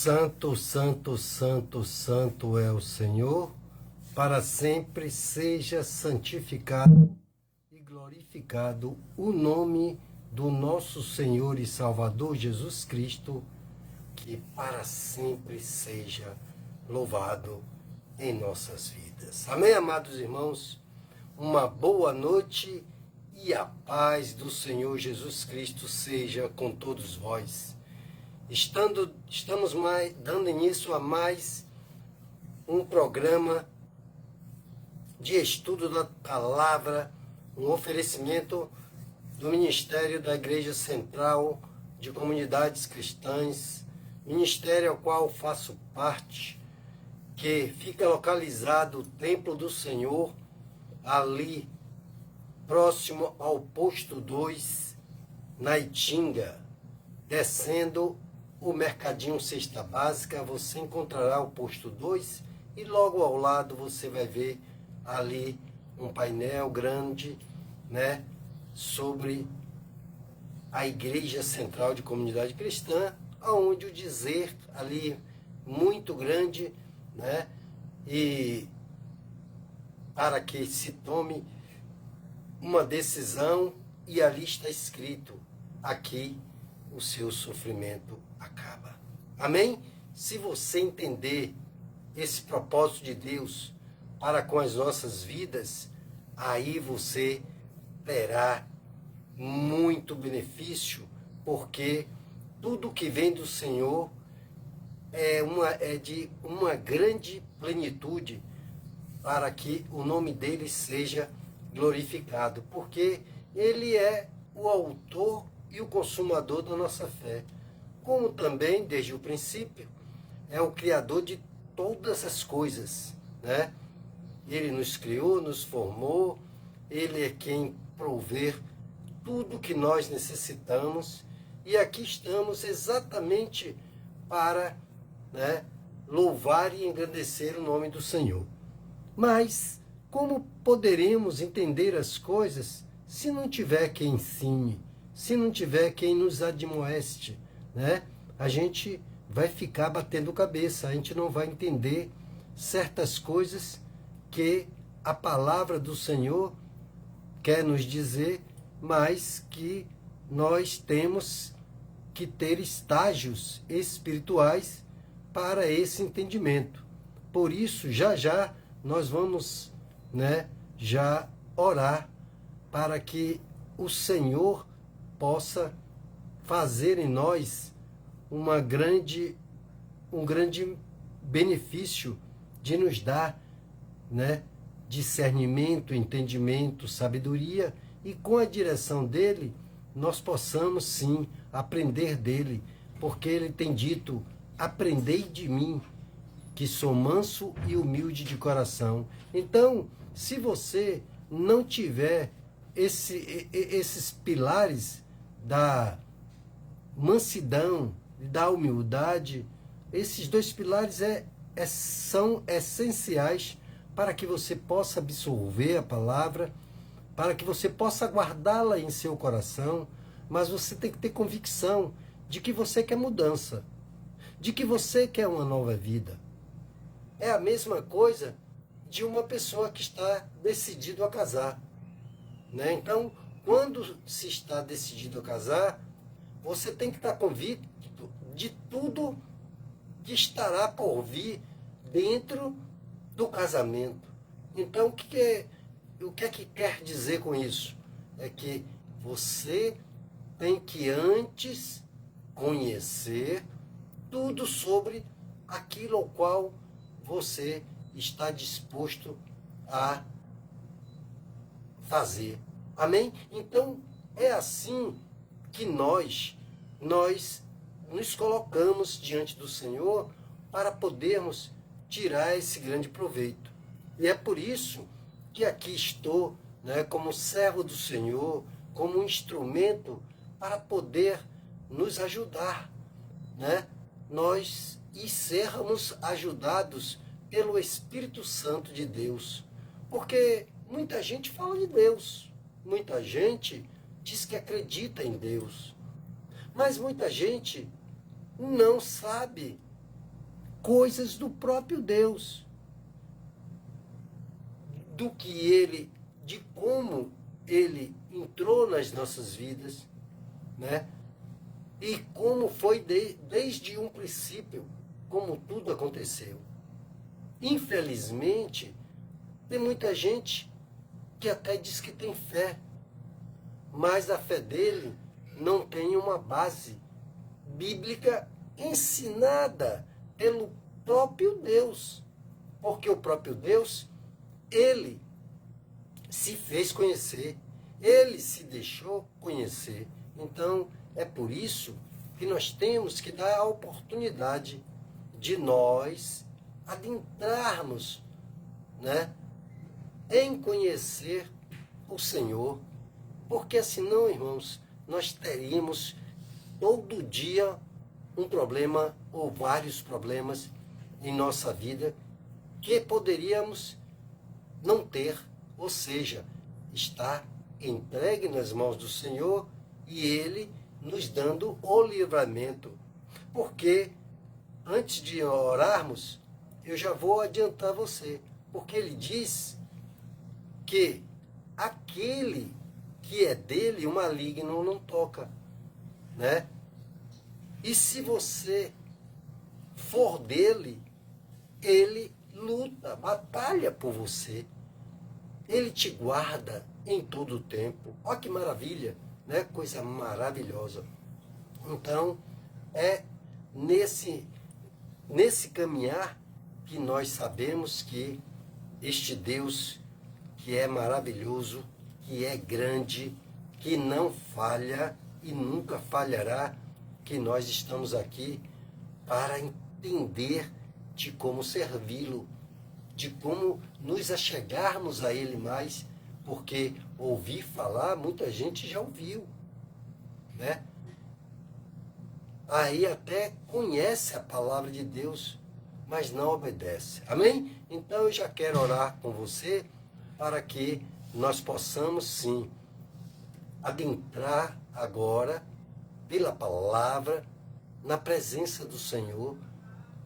Santo, santo, santo, santo é o Senhor, para sempre seja santificado e glorificado o nome do nosso Senhor e Salvador Jesus Cristo, que para sempre seja louvado em nossas vidas. Amém, amados irmãos? Uma boa noite e a paz do Senhor Jesus Cristo seja com todos vós. Estamos dando início a mais um programa de estudo da palavra, um oferecimento do Ministério da Igreja Central de Comunidades Cristãs, ministério ao qual faço parte, que fica localizado o Templo do Senhor, ali próximo ao posto 2, na Itinga, descendo o Mercadinho Cesta Básica, você encontrará o posto 2 e logo ao lado você vai ver ali um painel grande, né, sobre a Igreja Central de Comunidade Cristã, onde o dizer ali muito grande, né, e para que se tome uma decisão, e ali está escrito: aqui o seu sofrimento acaba. Amém? Se você entender esse propósito de Deus para com as nossas vidas, aí você terá muito benefício, porque tudo que vem do Senhor é de uma grande plenitude, para que o nome dele seja glorificado, porque ele é o autor e o consumador da nossa fé, como também, desde o princípio, é o Criador de todas as coisas, né? Ele nos criou, nos formou, ele é quem prover tudo que nós necessitamos, e aqui estamos exatamente para, né, louvar e engrandecer o nome do Senhor. Mas como poderemos entender as coisas se não tiver quem ensine, se não tiver quem nos admoeste, né? A gente vai ficar batendo cabeça, a gente não vai entender certas coisas que a palavra do Senhor quer nos dizer, mas que nós temos que ter estágios espirituais para esse entendimento. Por isso, já nós vamos, né, já orar para que o Senhor possa fazer em nós um grande benefício de nos dar, né, discernimento, entendimento, sabedoria, e com a direção dele nós possamos sim aprender dele, porque ele tem dito: aprendei de mim, que sou manso e humilde de coração. Então, se você não tiver esses pilares da mansidão e da humildade, esses dois pilares são essenciais para que você possa absorver a palavra, para que você possa guardá-la em seu coração, mas você tem que ter convicção de que você quer mudança, de que você quer uma nova vida. É a mesma coisa de uma pessoa que está decidido a casar, né? Então, quando se está decidido a casar, você tem que estar convicto de tudo que estará por vir dentro do casamento. Então, o que é que quer dizer com isso? É que você tem que antes conhecer tudo sobre aquilo ao qual você está disposto a fazer. Amém? Então, é assim que nós nos colocamos diante do Senhor para podermos tirar esse grande proveito. E é por isso que aqui estou, né, como servo do Senhor, como um instrumento para poder nos ajudar, né? Nós e sermos ajudados pelo Espírito Santo de Deus. Porque muita gente fala de Deus, muita gente diz que acredita em Deus, mas muita gente não sabe coisas do próprio Deus, do que ele, de como ele entrou nas nossas vidas, né? E como foi desde um princípio, como tudo aconteceu. Infelizmente, tem muita gente que até diz que tem fé, mas a fé dele não tem uma base bíblica ensinada pelo próprio Deus. Porque o próprio Deus, ele se fez conhecer, ele se deixou conhecer. Então, é por isso que nós temos que dar a oportunidade de nós adentrarmos, né, em conhecer o Senhor, porque senão, irmãos, nós teríamos todo dia um problema ou vários problemas em nossa vida que poderíamos não ter, ou seja, estar entregue nas mãos do Senhor e Ele nos dando o livramento. Porque antes de orarmos, eu já vou adiantar você, porque Ele diz que aquele que é dele, o maligno não toca, né? E se você for dele, ele luta, batalha por você. Ele te guarda em todo o tempo. Olha que maravilha, né? Coisa maravilhosa. Então, é nesse caminhar que nós sabemos que este Deus, que é maravilhoso, que é grande, que não falha e nunca falhará, que nós estamos aqui para entender de como servi-lo, de como nos achegarmos a Ele mais, porque ouvir falar, muita gente já ouviu, né? Aí até conhece a palavra de Deus, mas não obedece. Amém? Então eu já quero orar com você para que nós possamos sim adentrar agora pela palavra na presença do Senhor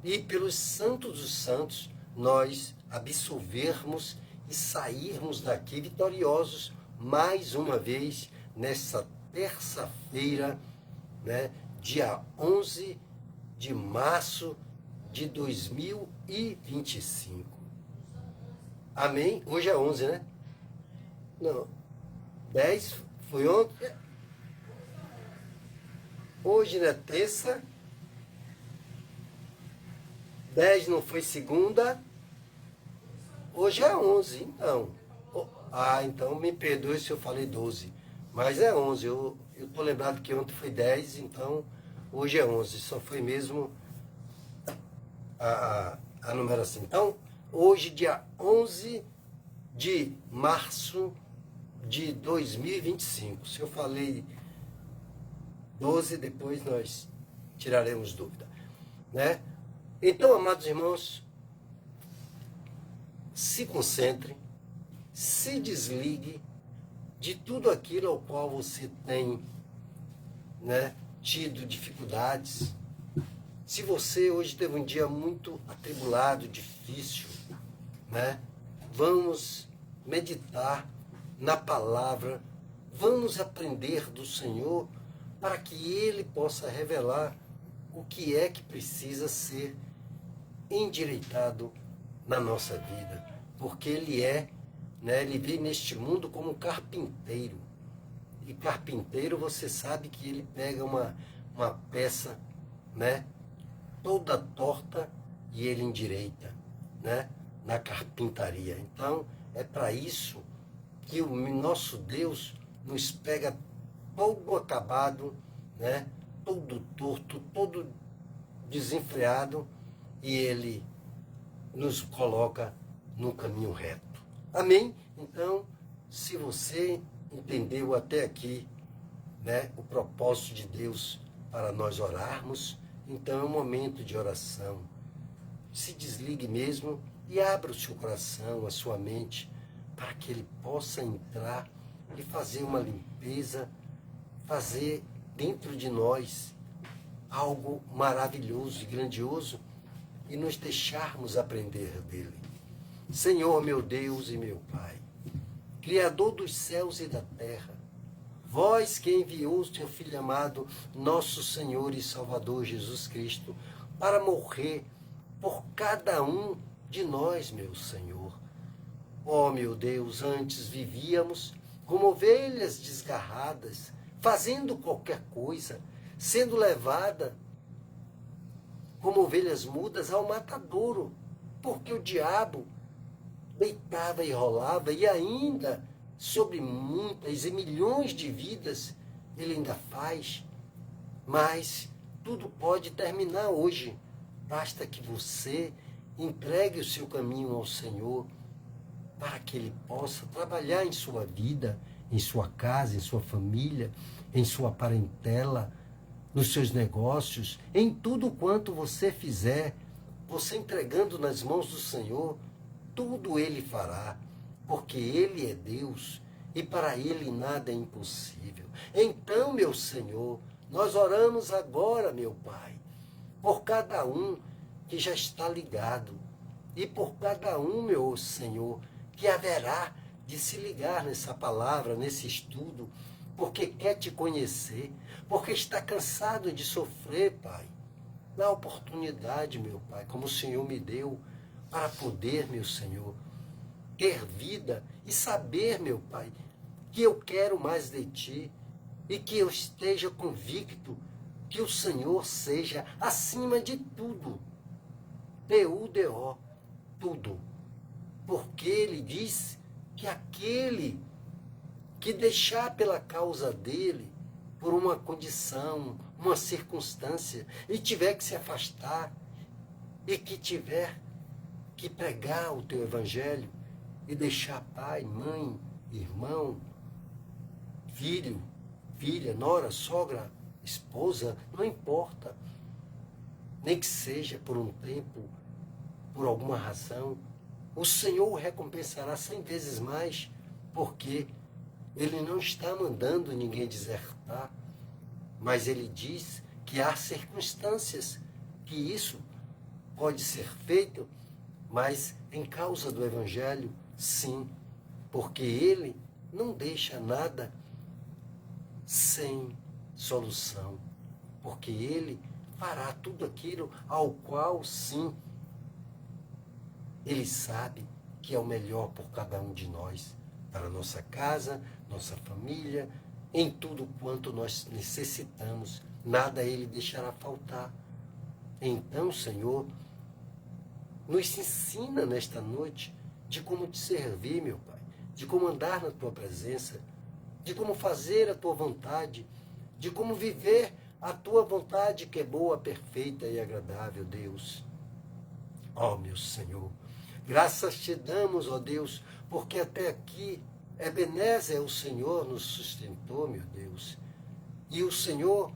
e pelos santos dos santos nós absorvermos e sairmos daqui vitoriosos mais uma vez nessa terça-feira, né, dia 11 de março de 2025. Amém? Hoje é 11, né? Não, 10 foi ontem. Hoje não é terça. 10 não foi segunda. Hoje é 11, então. Então me perdoe se eu falei 12. Mas é 11. Eu tô lembrado que ontem foi 10, então hoje é 11. Só foi mesmo a numeração. Então, hoje, dia 11 de março de 2025. Se eu falei 12, depois nós tiraremos dúvida, né? Então, amados irmãos, se concentre, se desligue de tudo aquilo ao qual você tem, né, tido dificuldades. Se você hoje teve um dia muito atribulado, difícil, né, vamos meditar na palavra, vamos aprender do Senhor para que Ele possa revelar o que é que precisa ser endireitado na nossa vida. Porque Ele é, né, Ele veio neste mundo como carpinteiro. E carpinteiro, você sabe que ele pega uma peça, né, toda torta e ele endireita, né, na carpintaria. Então, é para isso que o nosso Deus nos pega todo acabado, né, todo torto, todo desenfreado, e Ele nos coloca no caminho reto. Amém? Então, se você entendeu até aqui, né, o propósito de Deus para nós orarmos, então é um momento de oração. Se desligue mesmo e abra o seu coração, a sua mente, para que Ele possa entrar e fazer uma limpeza, fazer dentro de nós algo maravilhoso e grandioso, e nos deixarmos aprender dele. Senhor, meu Deus e meu Pai, Criador dos céus e da terra, vós que enviou o teu Filho amado, nosso Senhor e Salvador Jesus Cristo, para morrer por cada um de nós, meu Senhor. Ó, meu Deus, antes vivíamos como ovelhas desgarradas, fazendo qualquer coisa, sendo levada como ovelhas mudas ao matadouro, porque o diabo deitava e rolava, e ainda sobre muitas e milhões de vidas ele ainda faz. Mas tudo pode terminar hoje. Basta que você entregue o seu caminho ao Senhor, para que Ele possa trabalhar em sua vida, em sua casa, em sua família, em sua parentela, nos seus negócios, em tudo quanto você fizer, você entregando nas mãos do Senhor, tudo Ele fará, porque Ele é Deus e para Ele nada é impossível. Então, meu Senhor, nós oramos agora, meu Pai, por cada um que já está ligado e por cada um, meu Senhor, que haverá de se ligar nessa palavra, nesse estudo, porque quer te conhecer, porque está cansado de sofrer, Pai. Dá oportunidade, meu Pai, como o Senhor me deu, para poder, meu Senhor, ter vida e saber, meu Pai, que eu quero mais de Ti e que eu esteja convicto que o Senhor seja acima de tudo. T-U-D-O, tudo. Porque Ele diz que aquele que deixar pela causa dele, por uma condição, uma circunstância, e tiver que se afastar, e que tiver que pregar o teu evangelho, e deixar pai, mãe, irmão, filho, filha, nora, sogra, esposa, não importa, nem que seja por um tempo, por alguma razão, o Senhor o recompensará 100 vezes mais, porque Ele não está mandando ninguém desertar, mas Ele diz que há circunstâncias que isso pode ser feito, mas em causa do Evangelho, sim, porque Ele não deixa nada sem solução, porque Ele fará tudo aquilo ao qual, sim, Ele sabe que é o melhor por cada um de nós, para nossa casa, nossa família, em tudo quanto nós necessitamos, nada Ele deixará faltar. Então, Senhor, nos ensina nesta noite de como te servir, meu Pai, de como andar na Tua presença, de como fazer a Tua vontade, de como viver a Tua vontade que é boa, perfeita e agradável, Deus. Ó, meu Senhor, graças te damos, ó Deus, porque até aqui Ebenezer, o Senhor nos sustentou, meu Deus. E o Senhor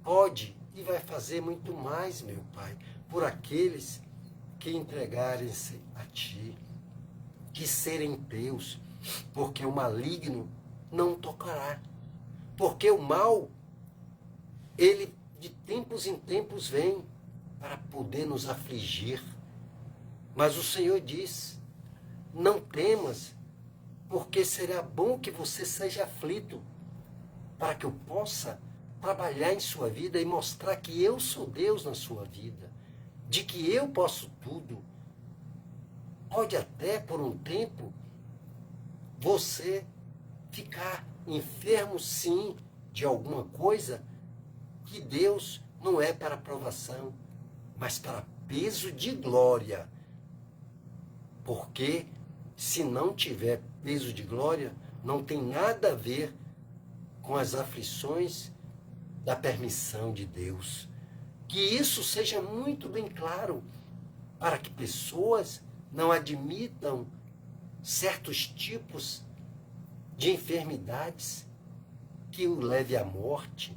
pode e vai fazer muito mais, meu Pai, por aqueles que entregarem-se a Ti, que serem teus, porque o maligno não tocará. Porque o mal, ele de tempos em tempos vem para poder nos afligir. Mas o Senhor diz, não temas, porque será bom que você seja aflito, para que eu possa trabalhar em sua vida e mostrar que eu sou Deus na sua vida, de que eu posso tudo. Pode até, por um tempo, você ficar enfermo, sim, de alguma coisa, que Deus não é para aprovação, mas para peso de glória. Porque se não tiver peso de glória, não tem nada a ver com as aflições da permissão de Deus. Que isso seja muito bem claro, para que pessoas não admitam certos tipos de enfermidades que o leve à morte,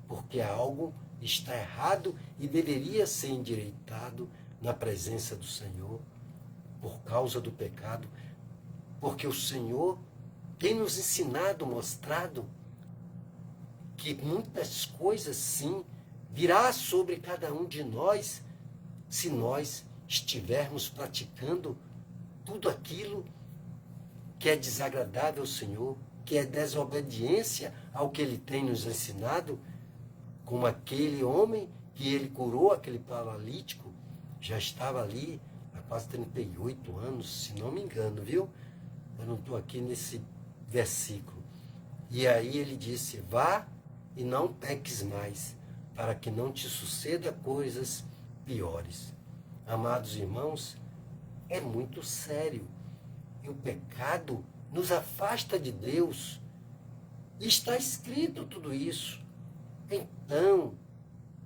porque algo está errado e deveria ser endireitado na presença do Senhor, por causa do pecado, porque o Senhor tem nos ensinado, mostrado, que muitas coisas, sim, virá sobre cada um de nós se nós estivermos praticando tudo aquilo que é desagradável ao Senhor, que é desobediência ao que Ele tem nos ensinado, como aquele homem que Ele curou, aquele paralítico, já estava ali há quase 38 anos, se não me engano, viu? Eu não estou aqui nesse versículo. E aí Ele disse, vá e não peques mais, para que não te suceda coisas piores. Amados irmãos, é muito sério. E o pecado nos afasta de Deus. Está escrito tudo isso. Então,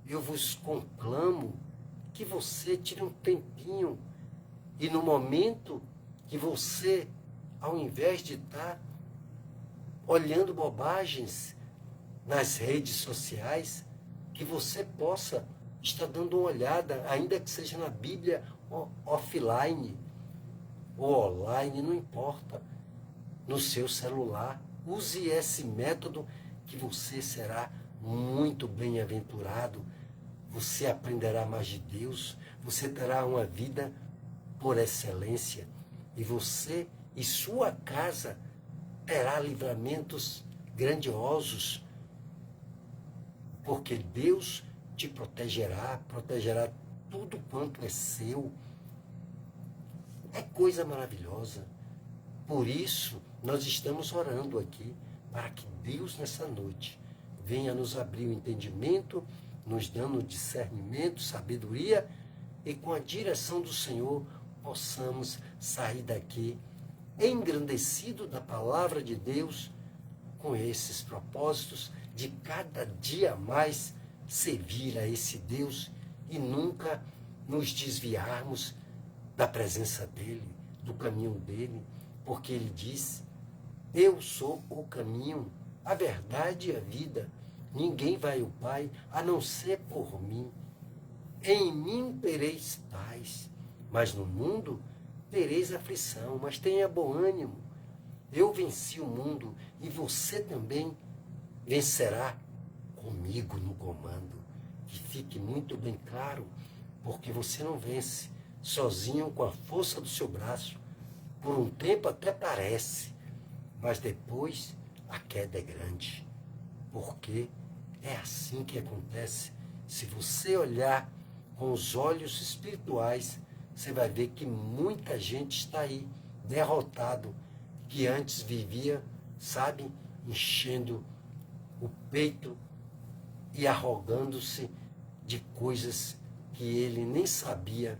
eu vos conclamo que você tire um tempinho e no momento que você, ao invés de estar olhando bobagens nas redes sociais, que você possa estar dando uma olhada, ainda que seja na Bíblia offline ou online, não importa, no seu celular. Use esse método que você será muito bem-aventurado. Você aprenderá mais de Deus, você terá uma vida por excelência e você e sua casa terá livramentos grandiosos, porque Deus te protegerá tudo quanto é seu. É coisa maravilhosa. Por isso, nós estamos orando aqui, para que Deus, nessa noite, venha nos abrir o entendimento, nos dando discernimento, sabedoria, e com a direção do Senhor, possamos sair daqui engrandecido da palavra de Deus, com esses propósitos de cada dia mais servir a esse Deus e nunca nos desviarmos da presença dele, do caminho dele, porque ele diz, eu sou o caminho, a verdade e a vida. Ninguém vai ao Pai a não ser por mim. Em mim tereis paz, mas no mundo tereis aflição, mas tenha bom ânimo. Eu venci o mundo e você também vencerá comigo no comando. Que fique muito bem claro, porque você não vence sozinho com a força do seu braço. Por um tempo até parece, mas depois a queda é grande. Porque é assim que acontece. Se você olhar com os olhos espirituais, você vai ver que muita gente está aí, derrotado, que antes vivia, sabe, enchendo o peito e arrogando-se de coisas que ele nem sabia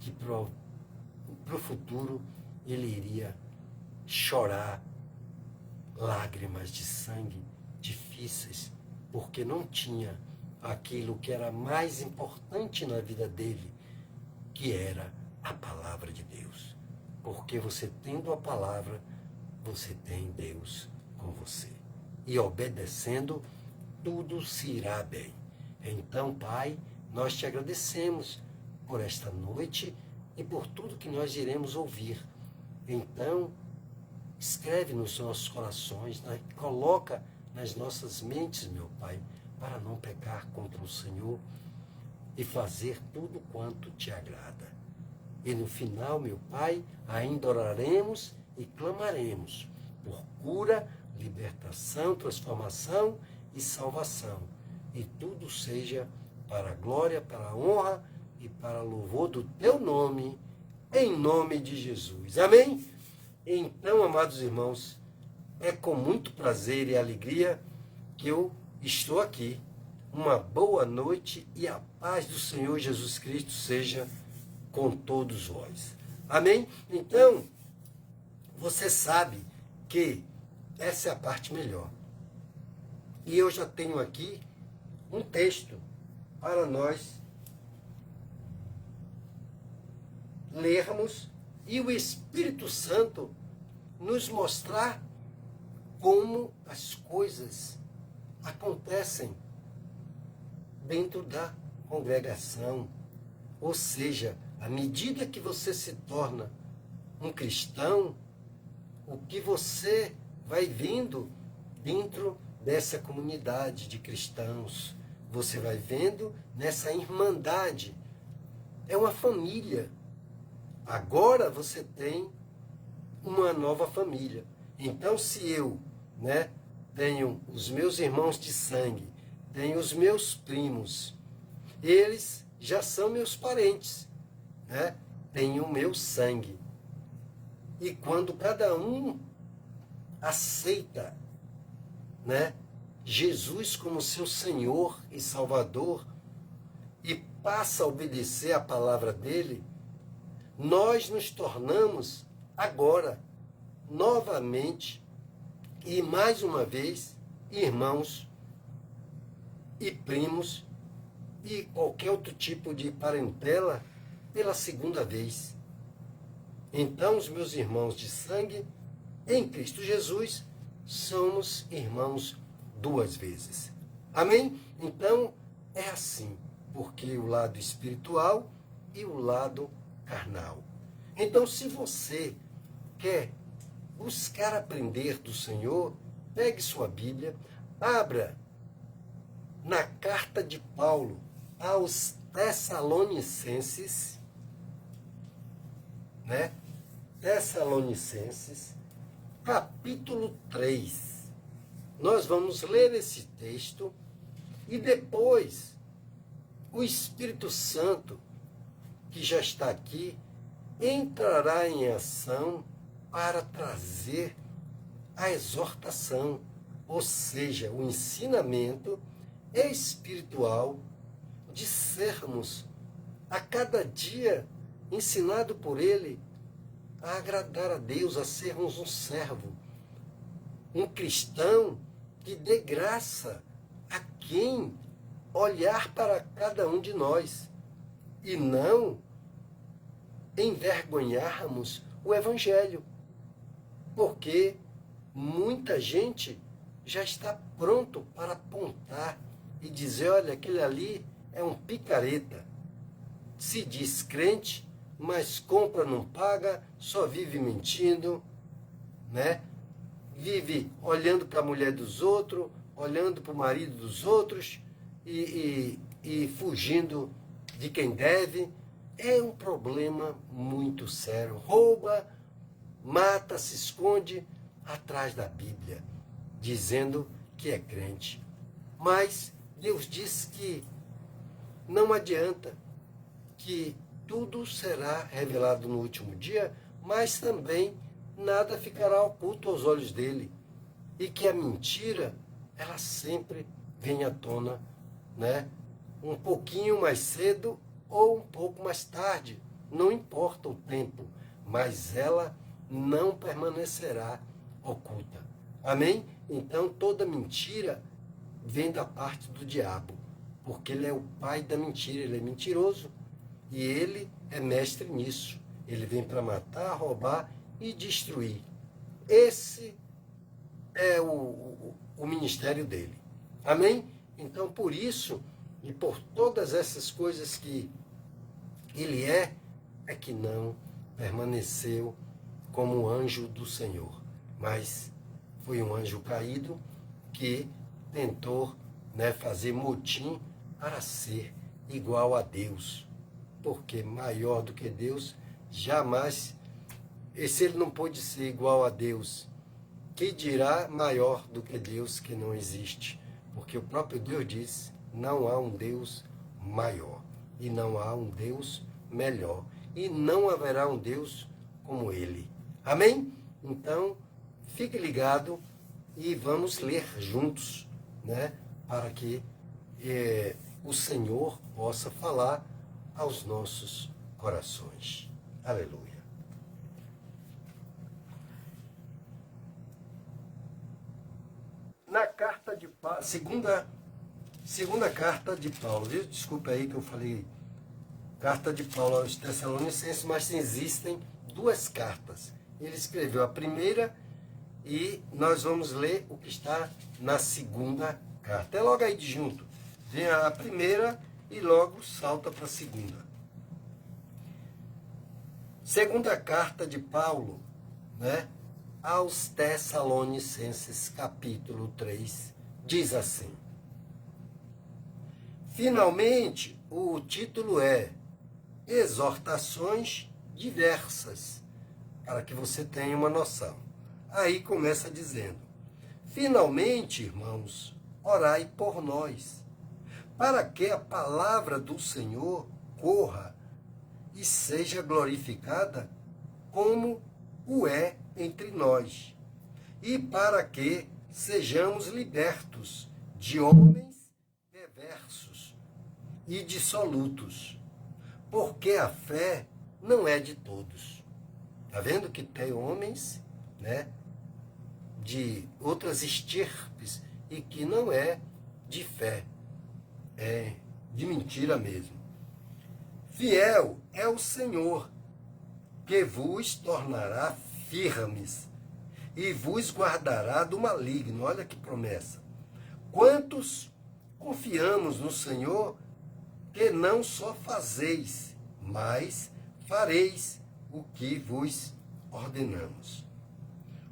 que para o futuro ele iria chorar lágrimas de sangue difíceis, porque não tinha aquilo que era mais importante na vida dele, que era a palavra de Deus. Porque você tendo a palavra, você tem Deus com você. E obedecendo, tudo se irá bem. Então, Pai, nós te agradecemos por esta noite e por tudo que nós iremos ouvir. Então, escreve nos nossos corações, né? Coloca nas nossas mentes, meu Pai, para não pecar contra o Senhor e fazer tudo quanto te agrada. E no final, meu Pai, ainda oraremos e clamaremos por cura, libertação, transformação e salvação. E tudo seja para a glória, para a honra e para o louvor do teu nome, em nome de Jesus. Amém? Então, amados irmãos, é com muito prazer e alegria que eu estou aqui. Uma boa noite e a paz do Senhor Jesus Cristo seja com todos vós. Amém? Então, você sabe que essa é a parte melhor. E eu já tenho aqui um texto para nós lermos e o Espírito Santo nos mostrar como as coisas acontecem dentro da congregação. Ou seja, à medida que você se torna um cristão, o que você vai vendo dentro dessa comunidade de cristãos, você vai vendo nessa irmandade é uma família. Agora você tem uma nova família. Então, se eu, né, tenho os meus irmãos de sangue, tenho os meus primos, eles já são meus parentes, né? Têm o meu sangue. E quando cada um aceita, né, Jesus como seu Senhor e Salvador e passa a obedecer a palavra dele, nós nos tornamos agora, novamente e mais uma vez, irmãos e primos e qualquer outro tipo de parentela pela segunda vez. Então, os meus irmãos de sangue, em Cristo Jesus, somos irmãos duas vezes. Amém? Então, é assim, porque o lado espiritual e o lado carnal. Então, se você quer buscar aprender do Senhor, pegue sua Bíblia, abra na carta de Paulo aos Tessalonicenses, né? Tessalonicenses, capítulo 3. Nós vamos ler esse texto e depois o Espírito Santo, que já está aqui, entrará em ação para trazer a exortação, ou seja, o ensinamento espiritual de sermos a cada dia ensinado por Ele a agradar a Deus, a sermos um servo, um cristão que dê graça a quem olhar para cada um de nós e não envergonharmos o Evangelho, porque muita gente já está pronto para apontar e dizer, olha, aquele ali é um picareta, se diz crente, mas compra, não paga, só vive mentindo, né? Vive olhando para a mulher dos outros, olhando para o marido dos outros e fugindo de quem deve. É um problema muito sério. Rouba, mata, se esconde atrás da Bíblia, dizendo que é crente. Mas Deus diz que não adianta, que tudo será revelado no último dia, mas também nada ficará oculto aos olhos dele. E que a mentira, ela sempre vem à tona, né? Um pouquinho mais cedo ou um pouco mais tarde, não importa o tempo, mas ela não permanecerá oculta. Amém? Então toda mentira vem da parte do diabo, porque ele é o pai da mentira, ele é mentiroso e ele é mestre nisso. Ele vem para matar, roubar e destruir. Esse é o ministério dele. Amém? Então, por isso e por todas essas coisas que ele é que não permaneceu como um anjo do Senhor, mas foi um anjo caído que tentou, né, fazer motim para ser igual a Deus, porque maior do que Deus jamais, e se ele não pôde ser igual a Deus, que dirá maior do que Deus, que não existe, porque o próprio Deus diz, não há um Deus maior, e não há um Deus melhor, e não haverá um Deus como ele. Amém? Então, fique ligado e vamos ler juntos, né, para que o Senhor possa falar aos nossos corações. Aleluia. Na carta de Paulo, segunda carta de Paulo, viu? Desculpa aí que eu falei carta de Paulo aos Tessalonicenses, mas existem duas cartas. Ele escreveu a primeira e nós vamos ler o que está na segunda carta. É logo aí de junto. Vem a primeira e logo salta para a segunda. Segunda carta de Paulo, né, aos Tessalonicenses, capítulo 3, diz assim. Finalmente, o título é exortações diversas, para que você tenha uma noção. Aí começa dizendo: finalmente, irmãos, orai por nós, para que a palavra do Senhor corra e seja glorificada como o é entre nós, e para que sejamos libertos de homens perversos e dissolutos, porque a fé não é de todos. Está vendo que tem homens, né, de outras estirpes e que não é de fé, é de mentira mesmo. Fiel é o Senhor, que vos tornará firmes e vos guardará do maligno. Olha que promessa. Quantos confiamos no Senhor, que não só fazeis, mas fareis o que vos ordenamos.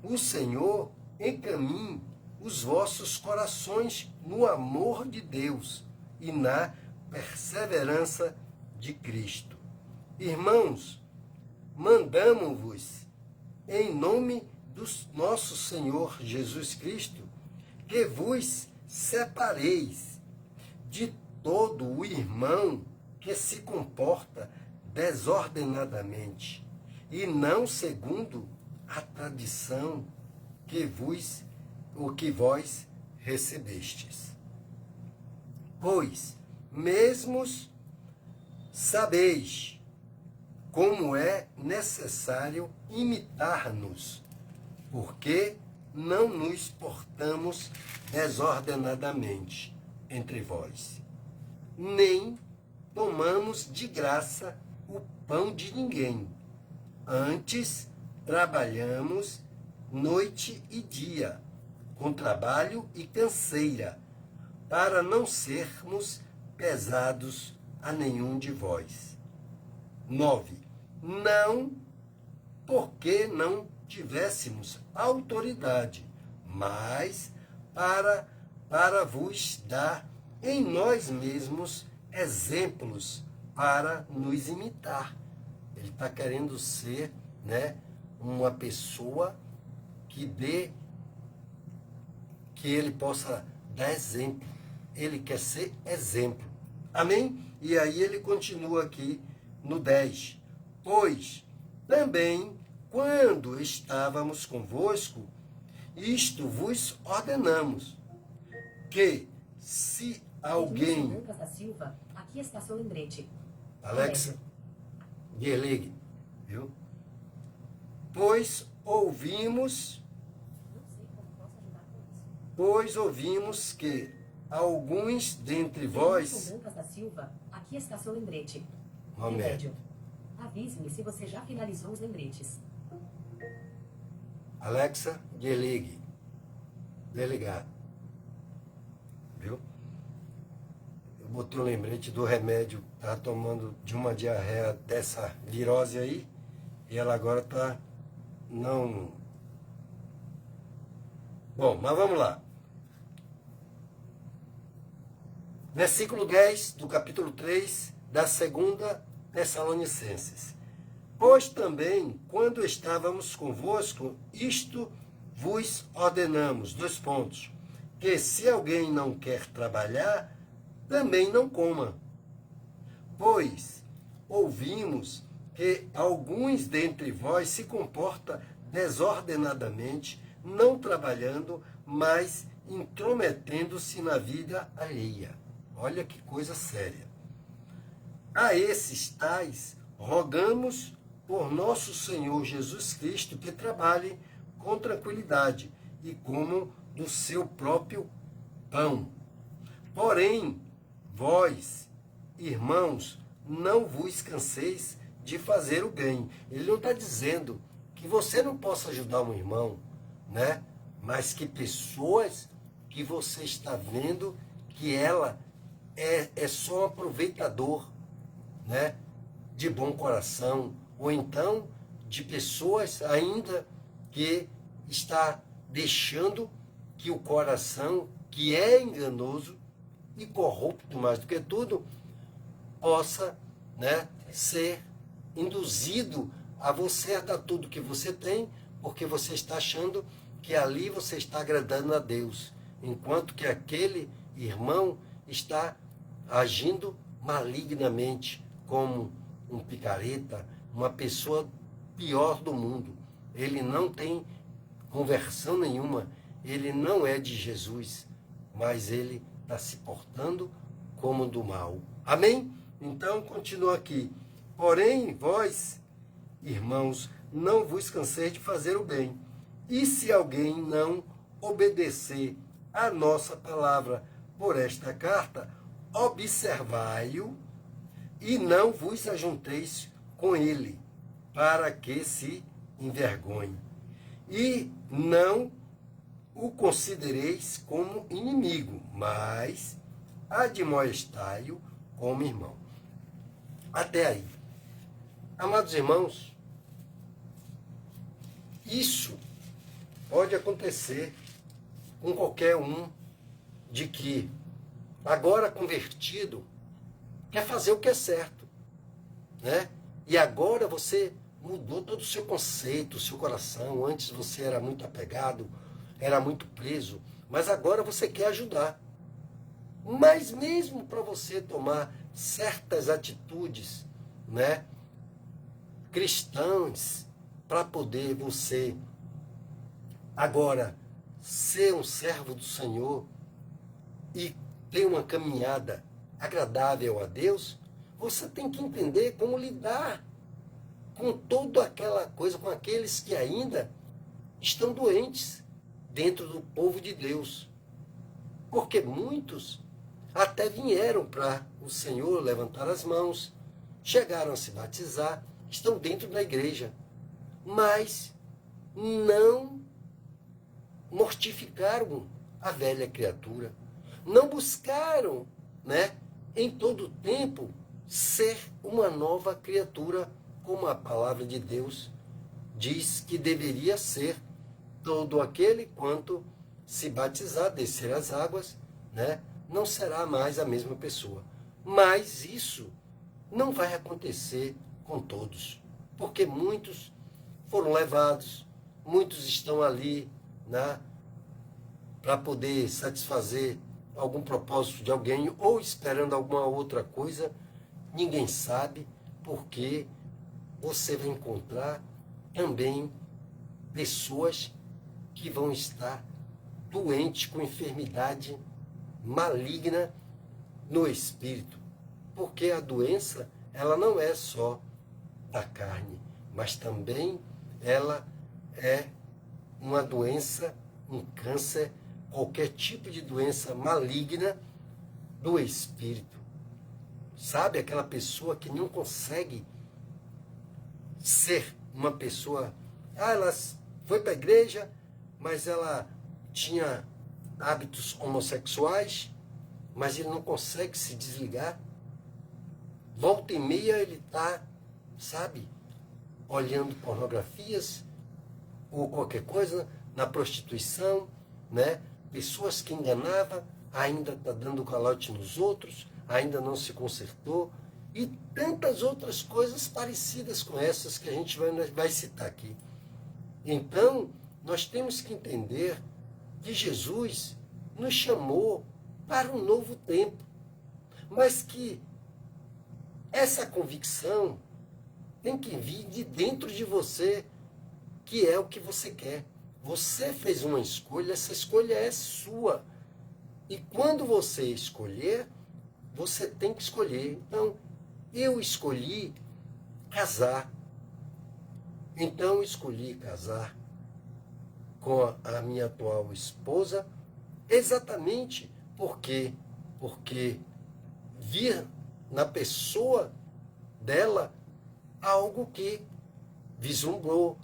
O Senhor encaminhe os vossos corações no amor de Deus e na perseverança de Cristo. Irmãos, mandamo-vos, em nome do nosso Senhor Jesus Cristo, que vos separeis de todo o irmão que se comporta desordenadamente, e não segundo a tradição que vós recebestes. Pois, mesmos sabeis como é necessário imitar-nos, porque não nos portamos desordenadamente entre vós, nem tomamos de graça o pão de ninguém. Antes, trabalhamos noite e dia, com trabalho e canseira, para não sermos pesados a nenhum de vós. 9. Não porque não tivéssemos autoridade, mas para vos dar em nós mesmos exemplos para nos imitar. Ele está querendo ser, né, uma pessoa que ele possa dar exemplo. Ele quer ser exemplo. Amém? E aí ele continua aqui no 10. Pois também, quando estávamos convosco, isto vos ordenamos, que se alguém... Lucas da Silva, aqui está seu lembrete. Alexa, desligue, viu? Pois ouvimos que alguns dentre vós... Lucas da Silva, aqui está seu lembrete. Remédio. Avise-me se você já finalizou os lembretes. Alexa, desligue. Desligar. Viu? Eu botei um lembrete do remédio, tá tomando de uma diarreia dessa virose aí, e ela agora tá não... Bom, mas vamos lá. Versículo 10 do capítulo 3 da 2ª Tessalonicenses. Pois também, quando estávamos convosco, isto vos ordenamos, : que se alguém não quer trabalhar, também não coma. Pois ouvimos que alguns dentre vós se comportam desordenadamente, não trabalhando, mas intrometendo-se na vida alheia. Olha que coisa séria. A esses tais, rogamos por nosso Senhor Jesus Cristo que trabalhem com tranquilidade e comam do seu próprio pão. Porém, vós, irmãos, não vos canseis de fazer o bem. Ele não está dizendo que você não possa ajudar um irmão, né? Mas que pessoas que você está vendo que ela é só um aproveitador, né, de bom coração, ou então de pessoas ainda que está deixando que o coração, que é enganoso e corrupto mais do que tudo, possa, né, ser induzido a você dar tudo que você tem, porque você está achando que ali você está agradando a Deus, enquanto que aquele irmão está agindo malignamente, como um picareta, uma pessoa pior do mundo. Ele não tem conversão nenhuma, ele não é de Jesus, mas ele está se portando como do mal. Amém? Então, continua aqui. Porém, vós, irmãos, não vos canseis de fazer o bem. E se alguém não obedecer a nossa palavra por esta carta, observai-o e não vos ajunteis com ele, para que se envergonhe. E não o considereis como inimigo, mas admoestai-o como irmão. Até aí. Amados irmãos, isso pode acontecer com qualquer um de que, agora convertido, quer fazer o que é certo, né? E agora você mudou todo o seu conceito, o seu coração. Antes você era muito apegado, era muito preso, mas agora você quer ajudar. Mas mesmo para você tomar certas atitudes, né, cristãs, para poder você agora ser um servo do Senhor e ter uma caminhada agradável a Deus, você tem que entender como lidar com toda aquela coisa, com aqueles que ainda estão doentes dentro do povo de Deus. Porque muitos até vieram para o Senhor levantar as mãos, chegaram a se batizar, estão dentro da igreja, mas não mortificaram a velha criatura, não buscaram, né, em todo o tempo ser uma nova criatura, como a palavra de Deus diz que deveria ser. Todo aquele quanto se batizar, descer as águas, né, não será mais a mesma pessoa. Mas isso não vai acontecer com todos, porque muitos foram levados, muitos estão ali, né, para poder satisfazer algum propósito de alguém ou esperando alguma outra coisa. Ninguém sabe, porque você vai encontrar também pessoas que vão estar doentes com enfermidade maligna no espírito, porque a doença, ela não é só da carne, mas também ela é uma doença, um câncer, qualquer tipo de doença maligna do espírito. Sabe, aquela pessoa que não consegue ser uma pessoa, ela foi para a igreja, mas ela tinha hábitos homossexuais, mas ele não consegue se desligar. Volta e meia ele está, sabe, olhando pornografias ou qualquer coisa, na prostituição, né? Pessoas que enganavam, ainda está dando calote nos outros, ainda não se consertou, e tantas outras coisas parecidas com essas que a gente vai citar aqui. Então, nós temos que entender que Jesus nos chamou para um novo tempo, mas que essa convicção tem que vir de dentro de você, que é o que você quer. Você fez uma escolha, essa escolha é sua. E quando você escolher, você tem que escolher. Então, eu escolhi casar. Então, escolhi casar com a minha atual esposa, exatamente porque vi na pessoa dela algo que vislumbrou,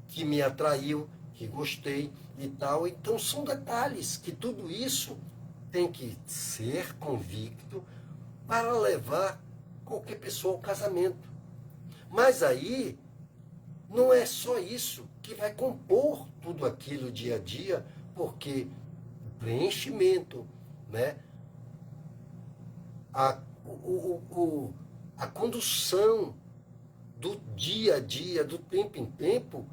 que me atraiu, que gostei e tal. Então são detalhes que tudo isso tem que ser convicto para levar qualquer pessoa ao casamento. Mas aí não é só isso que vai compor tudo aquilo dia a dia, porque o preenchimento, né? a condução do dia a dia, do tempo em tempo,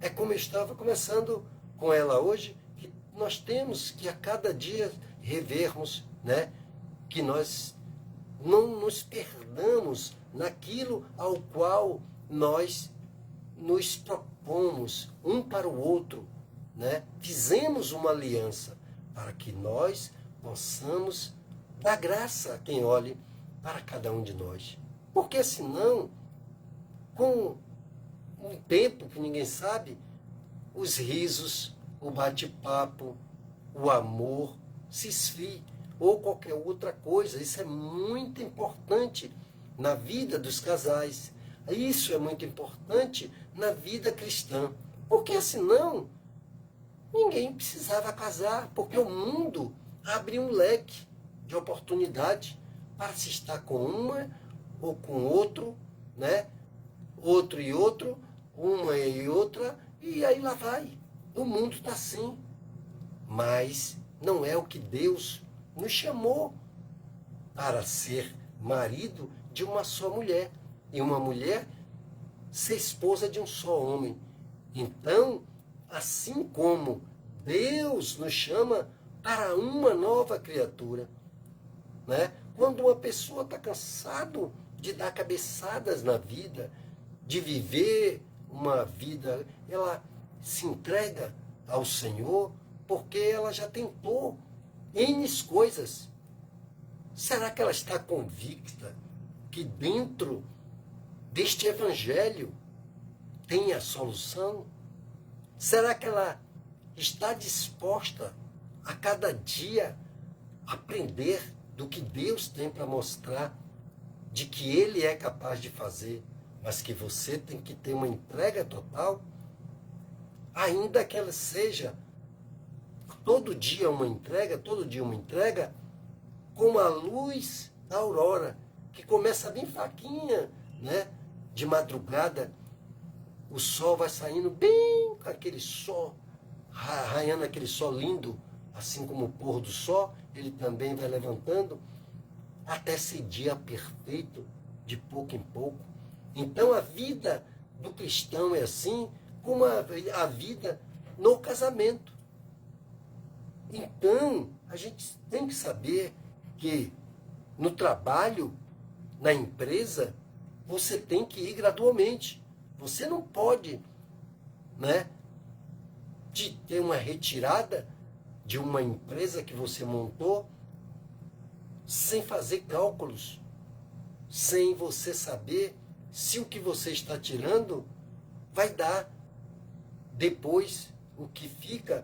é como eu estava conversando com ela hoje, que nós temos que a cada dia revermos, né, que nós não nos perdamos naquilo ao qual nós nos propomos um para o outro, né? Fizemos uma aliança para que nós possamos dar graça a quem olhe para cada um de nós. Porque senão, com um tempo que ninguém sabe, os risos, o bate-papo, o amor se esfrie, ou qualquer outra coisa. Isso é muito importante na vida dos casais. Isso é muito importante na vida cristã. Porque senão, ninguém precisava casar, porque o mundo abre um leque de oportunidade para se estar com uma ou com outro, né? Outro e outro, uma e outra, e aí lá vai. O mundo está assim. Mas não é o que Deus nos chamou para ser marido de uma só mulher. E uma mulher ser esposa de um só homem. Então, assim como Deus nos chama para uma nova criatura, né? Quando uma pessoa está cansado de dar cabeçadas na vida, de viver uma vida, ela se entrega ao Senhor porque ela já tentou N coisas. Será que ela está convicta que dentro deste evangelho tem a solução? Será que ela está disposta a cada dia aprender do que Deus tem para mostrar, de que Ele é capaz de fazer, mas que você tem que ter uma entrega total, ainda que ela seja todo dia uma entrega, como a luz da aurora, que começa bem fraquinha, né? De madrugada, o sol vai saindo bem com aquele sol, raiando aquele sol lindo, assim como o pôr do sol, ele também vai levantando, até ser dia perfeito, de pouco em pouco. Então a vida do cristão é assim, como a vida no casamento. Então, a gente tem que saber que no trabalho, na empresa, você tem que ir gradualmente. Você não pode, né, de ter uma retirada de uma empresa que você montou sem fazer cálculos, sem você saber se o que você está tirando vai dar depois o que fica,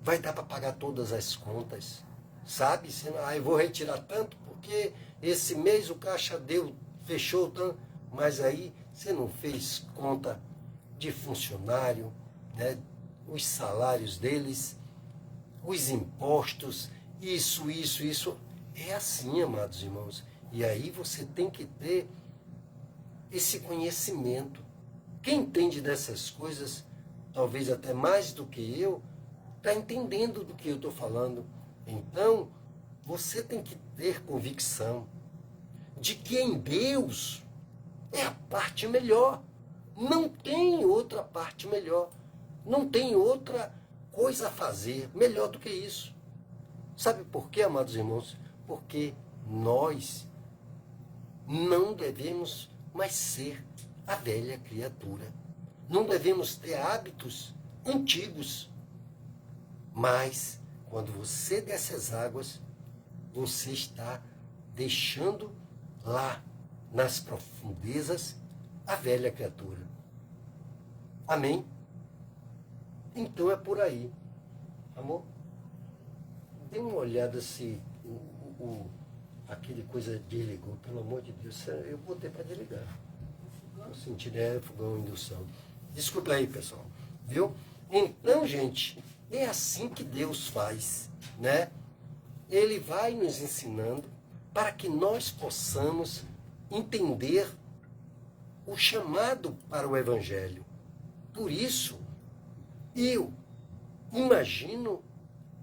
vai dar para pagar todas as contas, sabe? Eu vou retirar tanto porque esse mês o caixa fechou tanto, mas aí você não fez conta de funcionário, né? Os salários deles, os impostos, isso. É assim, amados irmãos. E aí você tem que ter esse conhecimento. Quem entende dessas coisas, talvez até mais do que eu, está entendendo do que eu estou falando. Então, você tem que ter convicção de que em Deus é a parte melhor. Não tem outra parte melhor. Não tem outra coisa a fazer melhor do que isso. Sabe por quê, amados irmãos? Porque nós não devemos mais ser a velha criatura. Não devemos ter hábitos antigos. Mas, quando você desce as águas, você está deixando lá, nas profundezas, a velha criatura. Amém? Então é por aí. Amor, dê uma olhada se aquele coisa desligou, pelo amor de Deus. Eu botei para desligar. Não senti, né? Fogão, indução. Desculpa aí, pessoal. Viu? Então, gente, é assim que Deus faz, né? Ele vai nos ensinando para que nós possamos entender o chamado para o Evangelho. Por isso, eu imagino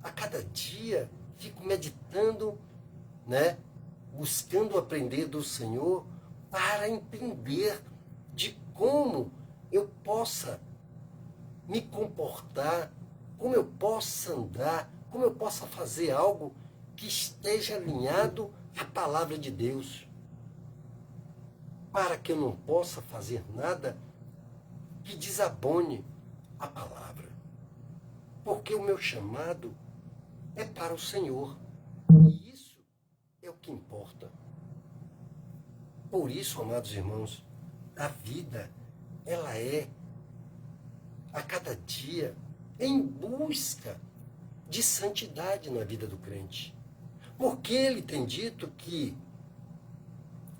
a cada dia, fico meditando, né, buscando aprender do Senhor para entender de como eu possa me comportar, como eu possa andar, como eu possa fazer algo que esteja alinhado à palavra de Deus. Para que eu não possa fazer nada que desabone a palavra. Porque o meu chamado é para o Senhor. E isso é o que importa. Por isso, amados irmãos, a vida, ela é, a cada dia, em busca de santidade na vida do crente. Porque ele tem dito que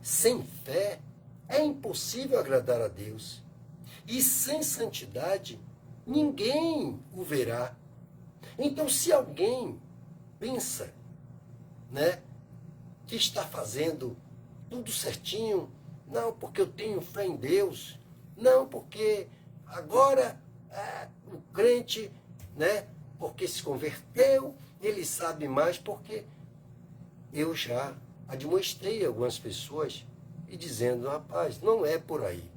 sem fé é impossível agradar a Deus. E sem santidade, ninguém o verá. Então, se alguém pensa, né, que está fazendo tudo certinho, não porque eu tenho fé em Deus, não porque agora o crente, né, porque se converteu, ele sabe mais, porque eu já admoestei algumas pessoas e dizendo, rapaz, não é por aí.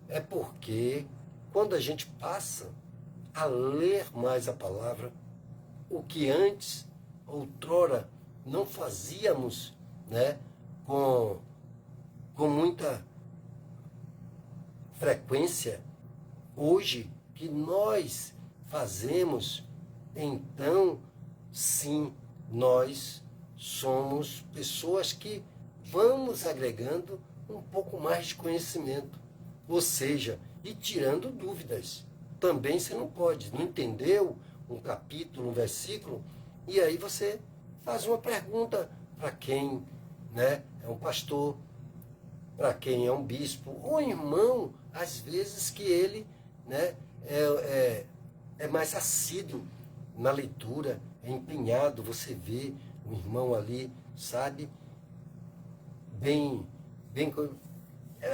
É porque quando a gente passa a ler mais a palavra, o que antes, outrora, não fazíamos, né, com muita frequência, hoje que nós fazemos, então, sim, nós somos pessoas que vamos agregando um pouco mais de conhecimento, ou seja, e tirando dúvidas. Também você não pode, não entendeu um capítulo, um versículo, e aí você faz uma pergunta para quem, né, é um pastor, para quem é um bispo, ou um irmão, às vezes que ele, né, é mais assíduo na leitura, é empenhado, você vê um irmão ali, sabe, bem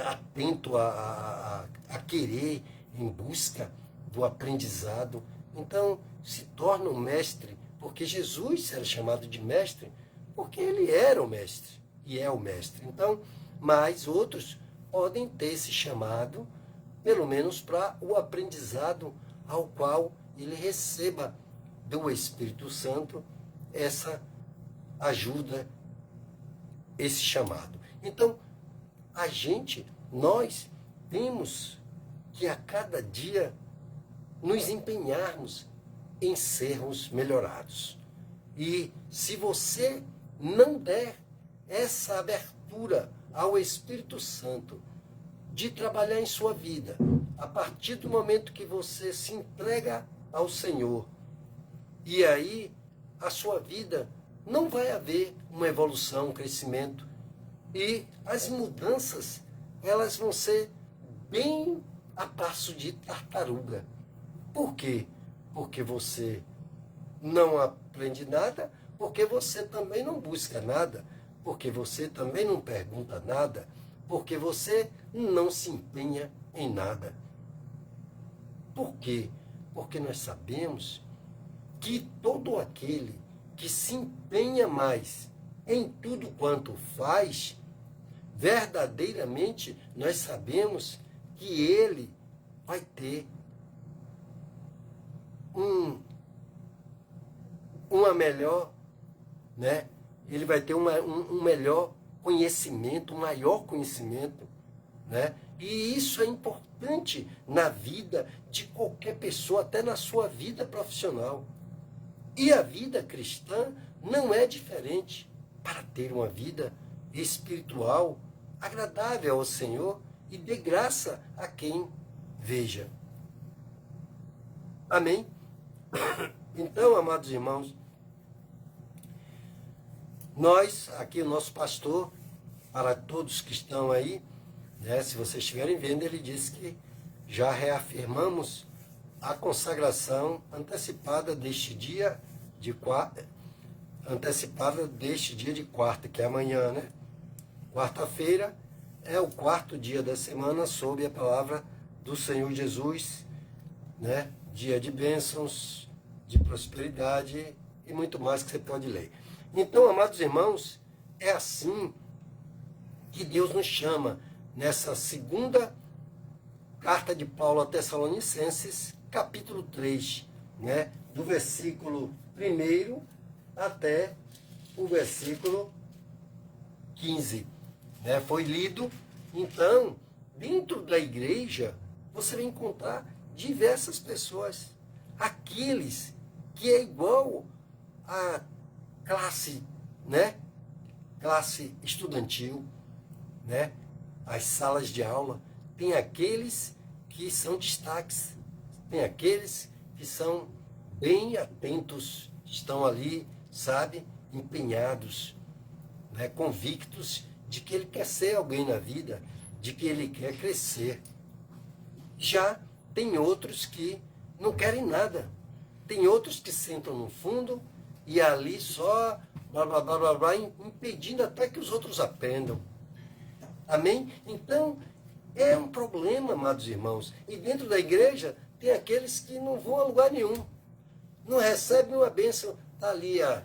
atento a querer, em busca do aprendizado. Então, se torna um mestre, porque Jesus era chamado de mestre, porque ele era o mestre, e é o mestre. Então, mas outros podem ter esse chamado, pelo menos para o aprendizado ao qual ele receba do Espírito Santo essa ajuda, esse chamado. Então, nós temos que a cada dia nos empenharmos em sermos melhorados. E se você não der essa abertura ao Espírito Santo de trabalhar em sua vida, a partir do momento que você se entrega ao Senhor, e aí a sua vida não vai haver uma evolução, um crescimento, e as mudanças, elas vão ser bem a passo de tartaruga. Por quê? Porque você não aprende nada, porque você também não busca nada, porque você também não pergunta nada, porque você não se empenha em nada. Por quê? Porque nós sabemos que todo aquele que se empenha mais em tudo quanto faz, verdadeiramente nós sabemos que ele vai ter uma melhor, né? Ele vai ter um melhor conhecimento, um maior conhecimento, né? E isso é importante na vida de qualquer pessoa, até na sua vida profissional. E a vida cristã não é diferente. Para ter uma vida espiritual agradável ao Senhor e dê graça a quem veja. Amém? Então, amados irmãos, nós, aqui o nosso pastor, para todos que estão aí, né, se vocês estiverem vendo, ele disse que já reafirmamos a consagração antecipada deste dia de quarta, que é amanhã, né? Quarta-feira é o quarto dia da semana sob a palavra do Senhor Jesus, né? Dia de bênçãos, de prosperidade e muito mais que você pode ler. Então, amados irmãos, é assim que Deus nos chama nessa segunda carta de Paulo a Tessalonicenses, capítulo 3, né? Do versículo 1 até o versículo 15. Né? Foi lido. Então, dentro da igreja, você vai encontrar diversas pessoas. Aqueles que é igual à classe, né? Classe estudantil, né? As salas de aula. Tem aqueles que são destaques. Tem aqueles que são bem atentos, estão ali, sabe, empenhados, né? Convictos de que ele quer ser alguém na vida, de que ele quer crescer. Já tem outros que não querem nada. Tem outros que sentam no fundo e ali só blá, blá, blá, blá, blá, impedindo até que os outros aprendam. Amém? Então, é um problema, amados irmãos. E dentro da igreja, tem aqueles que não vão a lugar nenhum. Não recebem uma bênção. Está ali há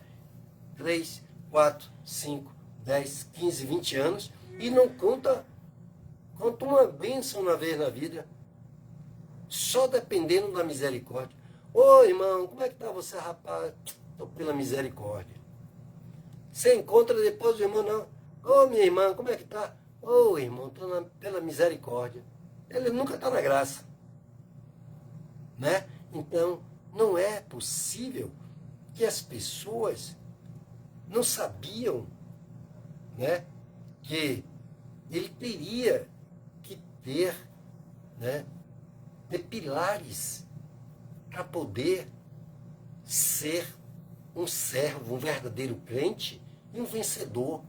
3, 4, 5, 10, 15, 20 anos e não conta uma bênção uma vez na vida. Só dependendo da misericórdia. Ô irmão, como é que está você, rapaz? Estou pela misericórdia. Você encontra depois o irmão, não. Ô minha irmã, como é que está? Ô irmão, estou pela misericórdia. Ele nunca está na graça. Né? Então, não é possível que as pessoas não sabiam, né, que ele teria que ter, né, ter pilares para poder ser um servo, um verdadeiro crente e um vencedor.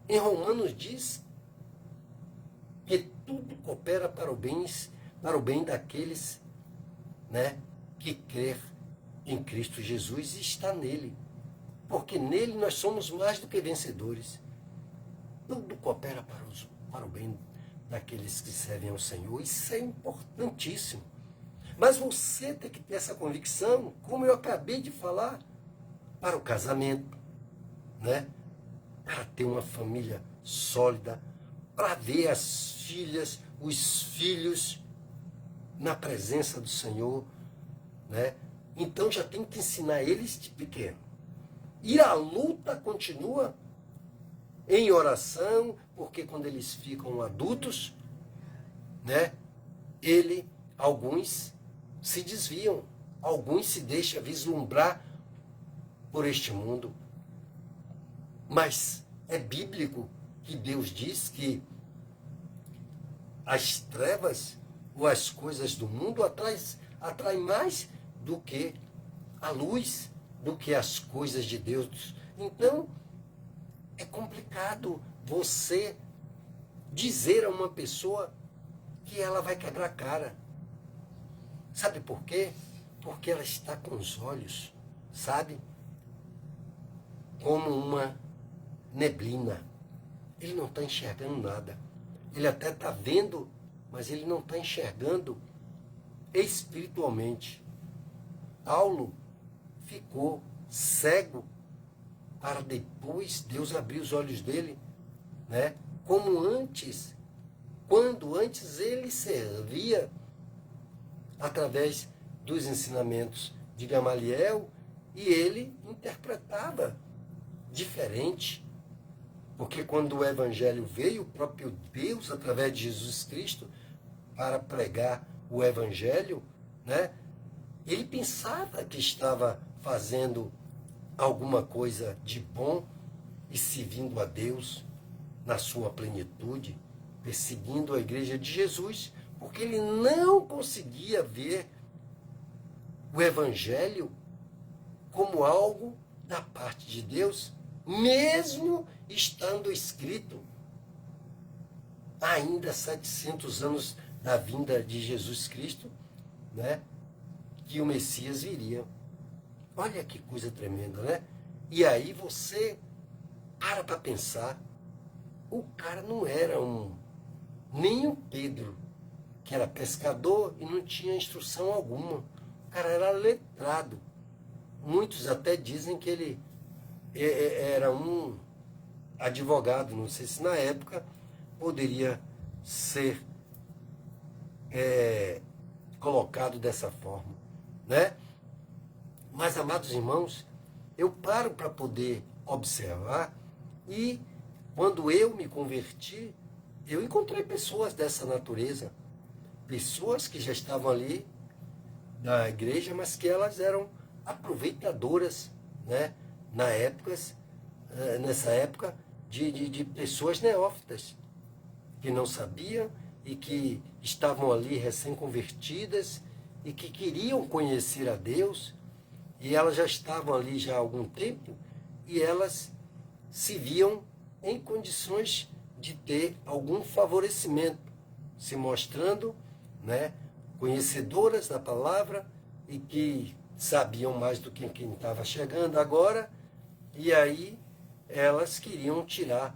Em Romanos diz que tudo coopera para o bem daqueles, né, que crer em Cristo Jesus e está nele. Porque nele nós somos mais do que vencedores. Tudo coopera para o bem daqueles que servem ao Senhor. Isso é importantíssimo. Mas você tem que ter essa convicção, como eu acabei de falar, para o casamento, né? Para ter uma família sólida, para ver as filhas, os filhos na presença do Senhor, né? Então já tem que ensinar eles de pequeno. E a luta continua em oração, porque quando eles ficam adultos, né, alguns se desviam, alguns se deixam vislumbrar por este mundo. Mas é bíblico que Deus diz que as trevas ou as coisas do mundo atraem mais do que a luz, do que as coisas de Deus. Então, é complicado você dizer a uma pessoa que ela vai quebrar a cara. Sabe por quê? Porque ela está com os olhos, sabe? Como uma neblina. Ele não está enxergando nada. Ele até está vendo, mas ele não está enxergando espiritualmente. Paulo ficou cego para depois Deus abrir os olhos dele, né? Como antes, quando antes ele servia através dos ensinamentos de Gamaliel e ele interpretava diferente. Porque quando o evangelho veio, o próprio Deus, através de Jesus Cristo, para pregar o evangelho, né? Ele pensava que estava fazendo alguma coisa de bom e servindo a Deus na sua plenitude, perseguindo a igreja de Jesus, porque ele não conseguia ver o evangelho como algo da parte de Deus, mesmo estando escrito ainda 700 anos da vinda de Jesus Cristo, né, que o Messias viria. Olha que coisa tremenda, né? E aí você para pensar, o cara não era nem um Pedro, que era pescador e não tinha instrução alguma. O cara era letrado, Muitos até dizem que ele era um advogado, não sei se na época poderia ser colocado dessa forma, né? Mas, amados irmãos, eu paro para poder observar e quando eu me converti, eu encontrei pessoas dessa natureza, pessoas que já estavam ali na igreja, mas que elas eram aproveitadoras, né? Nessa época de pessoas neófitas, que não sabiam e que estavam ali recém-convertidas e que queriam conhecer a Deus, e elas já estavam ali já há algum tempo, e elas se viam em condições de ter algum favorecimento, se mostrando, né, conhecedoras da palavra e que sabiam mais do que quem estava chegando agora, e aí elas queriam tirar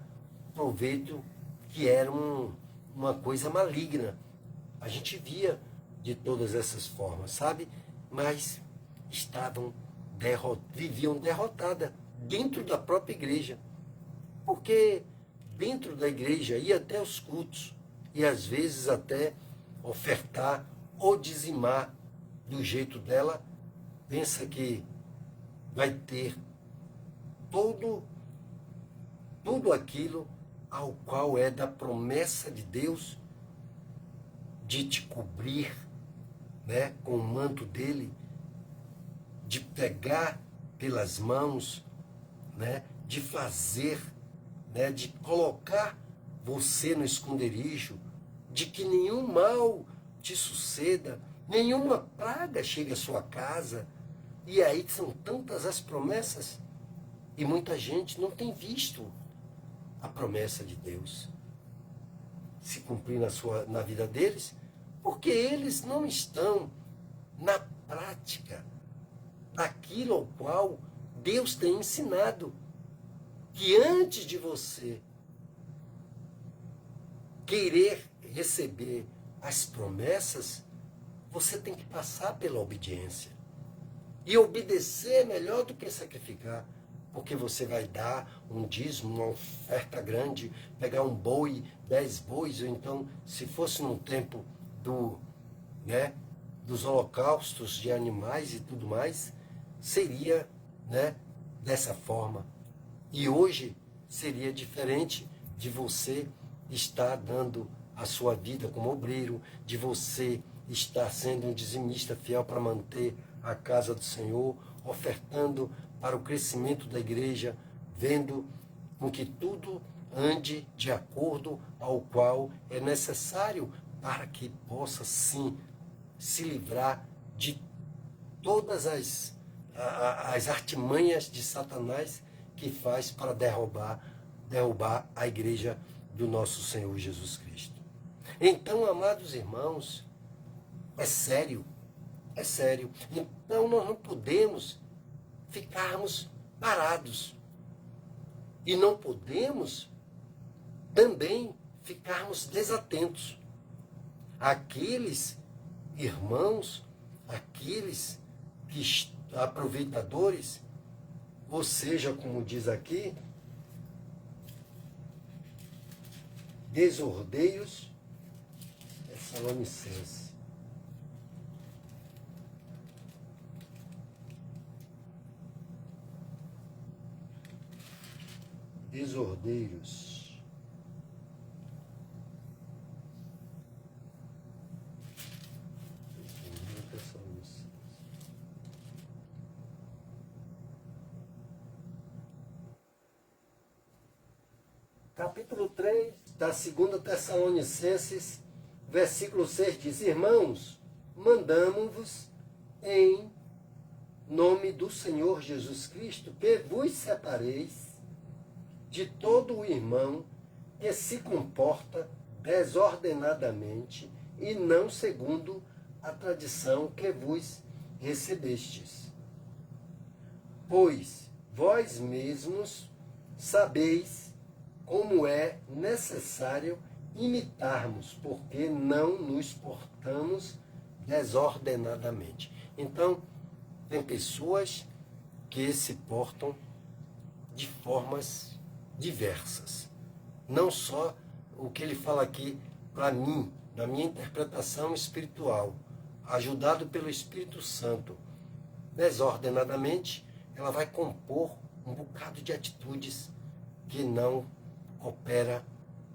proveito, que era uma coisa maligna. A gente via de todas essas formas, sabe? Mas viviam derrotadas dentro da própria igreja. Porque dentro da igreja ia até os cultos e às vezes até ofertar ou dizimar do jeito dela, pensa que vai ter tudo aquilo ao qual é da promessa de Deus de te cobrir, né, com o manto dele, de pegar pelas mãos, né, de fazer, né, de colocar você no esconderijo, de que nenhum mal te suceda, nenhuma praga chegue à sua casa. E aí são tantas as promessas e muita gente não tem visto a promessa de Deus se cumprir na vida deles, porque eles não estão na prática daquilo ao qual Deus tem ensinado, que antes de você querer receber as promessas, você tem que passar pela obediência. E obedecer é melhor do que sacrificar, porque você vai dar um dízimo, uma oferta grande, pegar um boi, 10 bois, ou então, se fosse no tempo dos holocaustos de animais e tudo mais, seria, né, dessa forma. E hoje seria diferente de você estar dando a sua vida como obreiro, de você estar sendo um dizimista fiel para manter a casa do Senhor, ofertando para o crescimento da igreja, vendo com que tudo ande de acordo ao qual é necessário para que possa, sim, se livrar de todas as artimanhas de Satanás que faz para derrubar a igreja do nosso Senhor Jesus Cristo. Então, amados irmãos, é sério. Então, nós não podemos ficarmos parados. E não podemos também ficarmos desatentos. Aqueles irmãos, aqueles aproveitadores, ou seja, como diz aqui, desordeiros, Tessalonicenses. Desordeiros. Capítulo 3 da 2 Tessalonicenses, versículo 6 diz: Irmãos, mandamos-vos em nome do Senhor Jesus Cristo que vos separeis de todo o irmão que se comporta desordenadamente e não segundo a tradição que vos recebestes. Pois vós mesmos sabeis como é necessário imitarmos, porque não nos portamos desordenadamente. Então, tem pessoas que se portam de formas diversas. Não só o que ele fala aqui para mim, na minha interpretação espiritual, ajudado pelo Espírito Santo, desordenadamente, ela vai compor um bocado de atitudes que não coopera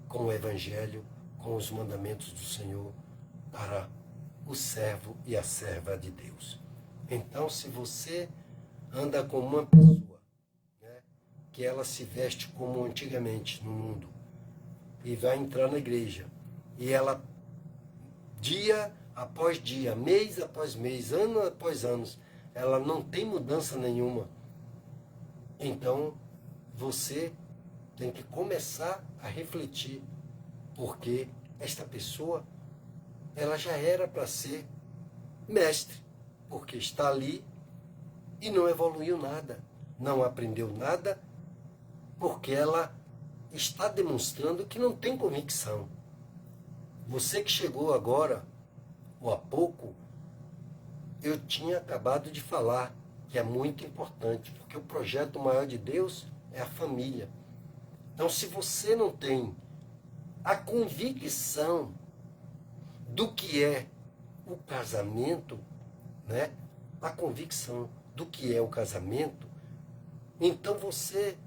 com o Evangelho, com os mandamentos do Senhor para o servo e a serva de Deus. Então, se você anda com uma pessoa, né, que ela se veste como antigamente no mundo e vai entrar na igreja e ela, dia após dia, mês após mês, ano após ano, ela não tem mudança nenhuma, então você tem que começar a refletir, porque esta pessoa, ela já era para ser mestre, porque está ali e não evoluiu nada, não aprendeu nada, porque ela está demonstrando que não tem convicção. Você que chegou agora, ou há pouco, eu tinha acabado de falar que é muito importante, porque o projeto maior de Deus é a família. Então, se você não tem a convicção do que é o casamento, né? A convicção do que é o casamento, então você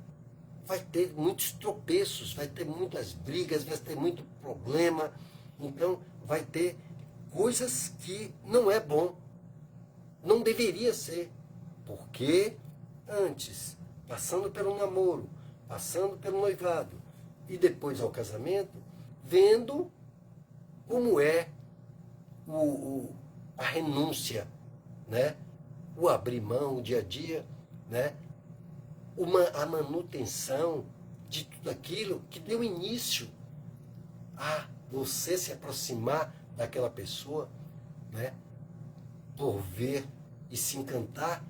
vai ter muitos tropeços, vai ter muitas brigas, vai ter muito problema, então vai ter coisas que não é bom, não deveria ser, porque antes, passando pelo namoro, passando pelo noivado e depois ao casamento, vendo como é a renúncia, né? O abrir mão, o dia a dia, né? A manutenção de tudo aquilo que deu início a você se aproximar daquela pessoa, né? Por ver e se encantar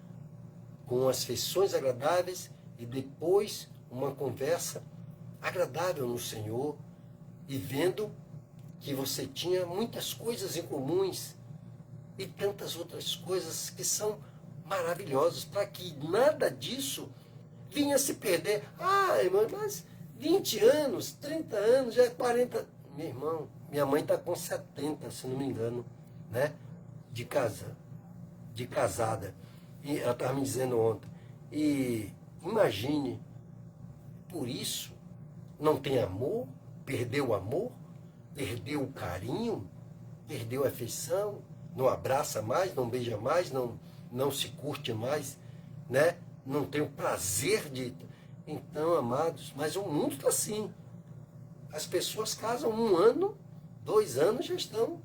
com as feições agradáveis e depois uma conversa agradável no Senhor e vendo que você tinha muitas coisas em comuns e tantas outras coisas que são maravilhosas, para que nada disso vinha se perder. Ah, irmão, mas 20 anos, 30 anos, já é 40. Meu irmão, minha mãe está com 70, se não me engano, né? De casada. E ela estava me dizendo ontem. E imagine, por isso, não tem amor, perdeu o amor, perdeu o carinho, perdeu a afeição, não abraça mais, não beija mais, não se curte mais, né? Não tem o prazer de... Então, amados, mas o mundo está assim. As pessoas casam 1 ano, 2 anos, já estão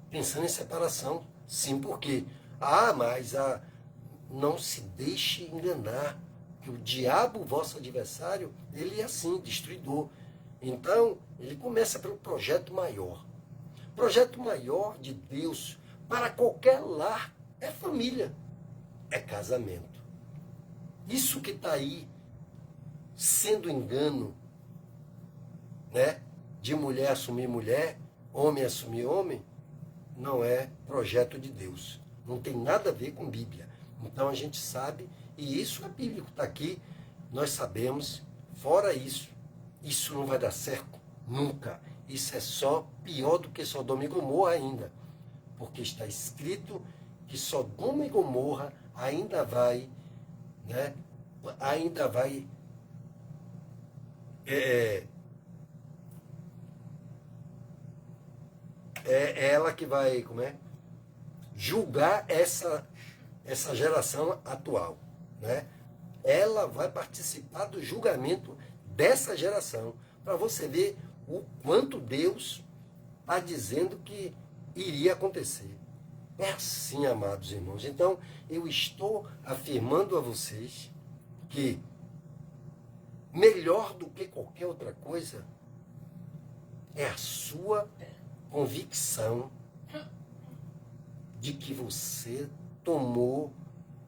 pensando em separação. Sim, por quê? Mas não se deixe enganar, que o diabo, vosso adversário, ele é assim, destruidor. Então, ele começa pelo projeto maior. O projeto maior de Deus para qualquer lar é família, é casamento. Isso que está aí sendo engano, né? De mulher assumir mulher, homem assumir homem, não é projeto de Deus. Não tem nada a ver com Bíblia. Então a gente sabe, e isso é bíblico, está aqui, nós sabemos. Fora isso, isso não vai dar certo nunca. Isso é só pior do que Sodoma e Gomorra ainda. Porque está escrito que Sodoma e Gomorra ainda vai, né? Ainda vai é ela que vai, julgar essa geração atual, né? Ela vai participar do julgamento dessa geração, para você ver o quanto Deus está dizendo que iria acontecer. É assim, amados irmãos. Então, eu estou afirmando a vocês que melhor do que qualquer outra coisa é a sua convicção de que você tomou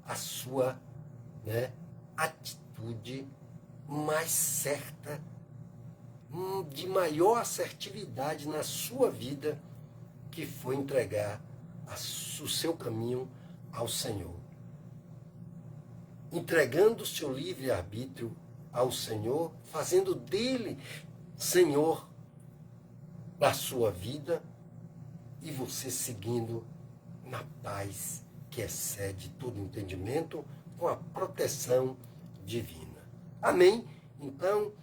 a sua, né, atitude mais certa, de maior assertividade na sua vida, que foi entregar o seu caminho ao Senhor. entregando o seu livre-arbítrio ao Senhor, fazendo dele Senhor da sua vida, e você seguindo na paz que excede todo entendimento, com a proteção divina. Amém? Então,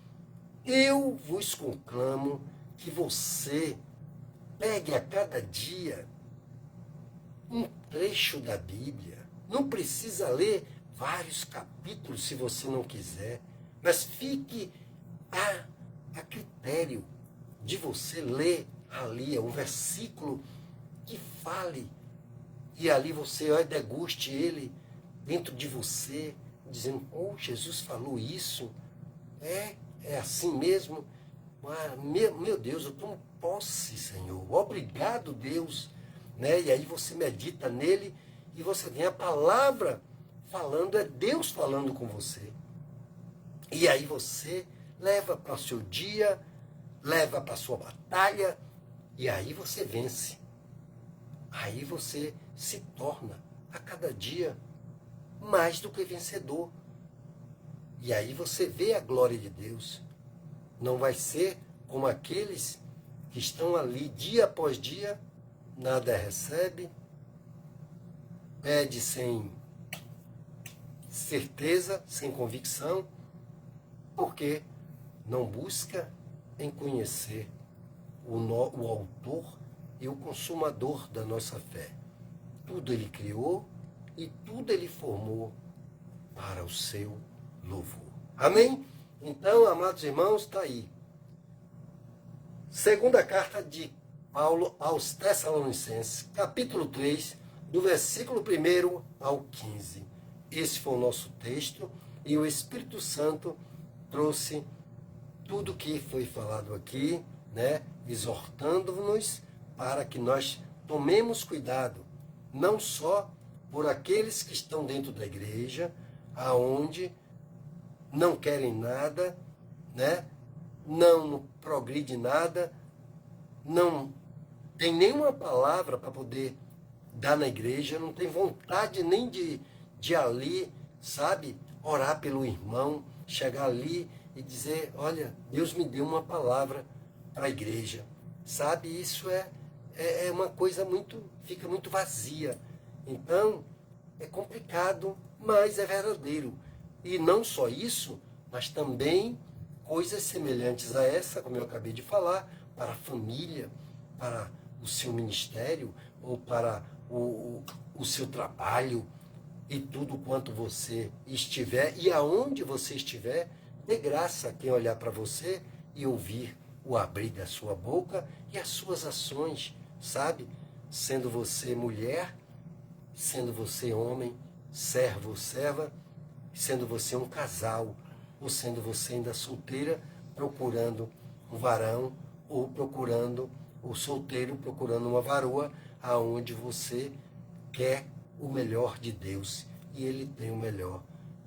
eu vos conclamo que você pegue a cada dia um trecho da Bíblia. Não precisa ler vários capítulos se você não quiser, mas fique a critério de você ler ali um versículo que fale, e ali você deguste ele dentro de você, dizendo, oh, Jesus falou isso, é assim mesmo? Ah, meu Deus, eu tomo posse, Senhor, obrigado, Deus, né? E aí você medita nele, e você tem a palavra falando, é Deus falando com você. E aí você leva para o seu dia, leva para a sua batalha, e aí você vence. Aí você se torna a cada dia mais do que vencedor. E aí você vê a glória de Deus. Não vai ser como aqueles que estão ali dia após dia, nada recebe, pede sem certeza, sem convicção, porque não busca em conhecer o autor e o consumador da nossa fé. Tudo ele criou e tudo ele formou para o seu louvor. Amém? Então, amados irmãos, está aí. Segunda carta de Paulo aos Tessalonicenses, capítulo 3, do versículo 1 ao 15. Esse foi o nosso texto, e o Espírito Santo trouxe tudo que foi falado aqui, né, exortando-nos para que nós tomemos cuidado, não só por aqueles que estão dentro da igreja, aonde não querem nada, né, não progride nada, não tem nenhuma palavra para poder dar na igreja, não tem vontade nem de ali, sabe, orar pelo irmão, chegar ali e dizer, olha, Deus me deu uma palavra para a igreja, sabe, isso é uma coisa fica muito vazia. Então, é complicado, mas é verdadeiro. E não só isso, mas também coisas semelhantes a essa, como eu acabei de falar, para a família, para o seu ministério, ou para o seu trabalho, e tudo quanto você estiver, e aonde você estiver, dê graça a quem olhar para você e ouvir o abrir da sua boca e as suas ações, sabe? Sendo você mulher, sendo você homem, servo ou serva, sendo você um casal, ou sendo você ainda solteira, procurando um varão, ou procurando o solteiro, procurando uma varoa, aonde você quer o melhor de Deus, e Ele tem o melhor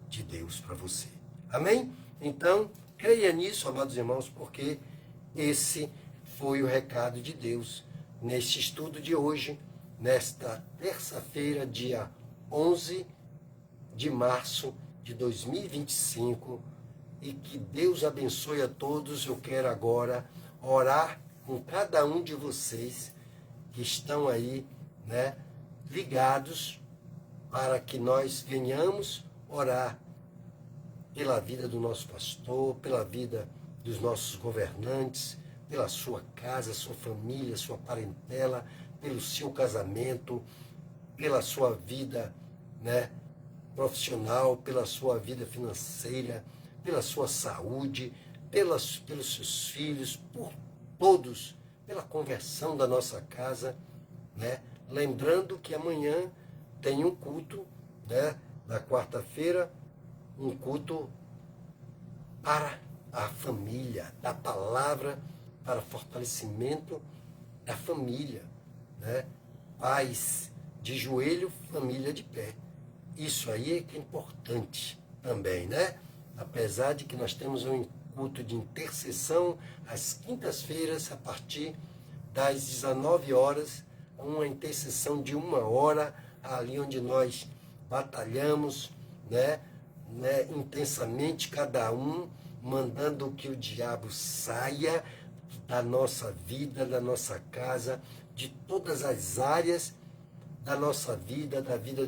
de Deus para você. Amém? Então, creia nisso, amados irmãos, porque esse foi o recado de Deus neste estudo de hoje, nesta terça-feira, dia 11 de março de 2025, e que Deus abençoe a todos. Eu quero agora orar com cada um de vocês que estão aí, né, ligados, para que nós venhamos orar pela vida do nosso pastor, pela vida dos nossos governantes, pela sua casa, sua família, sua parentela, pelo seu casamento, pela sua vida, né, profissional, pela sua vida financeira, pela sua saúde, pelos seus filhos, por todos, pela conversão da nossa casa, né? Lembrando que amanhã tem um culto, né, na quarta-feira, um culto para a família, da palavra para fortalecimento da família, né? Pais de joelho, família de pé. Isso aí é que é importante também, né? Apesar de que nós temos um culto de intercessão às quintas-feiras, a partir das 19 horas, uma intercessão de 1 hora, ali onde nós batalhamos, né, né, intensamente, cada um mandando que o diabo saia da nossa vida, da nossa casa, de todas as áreas da nossa vida, da vida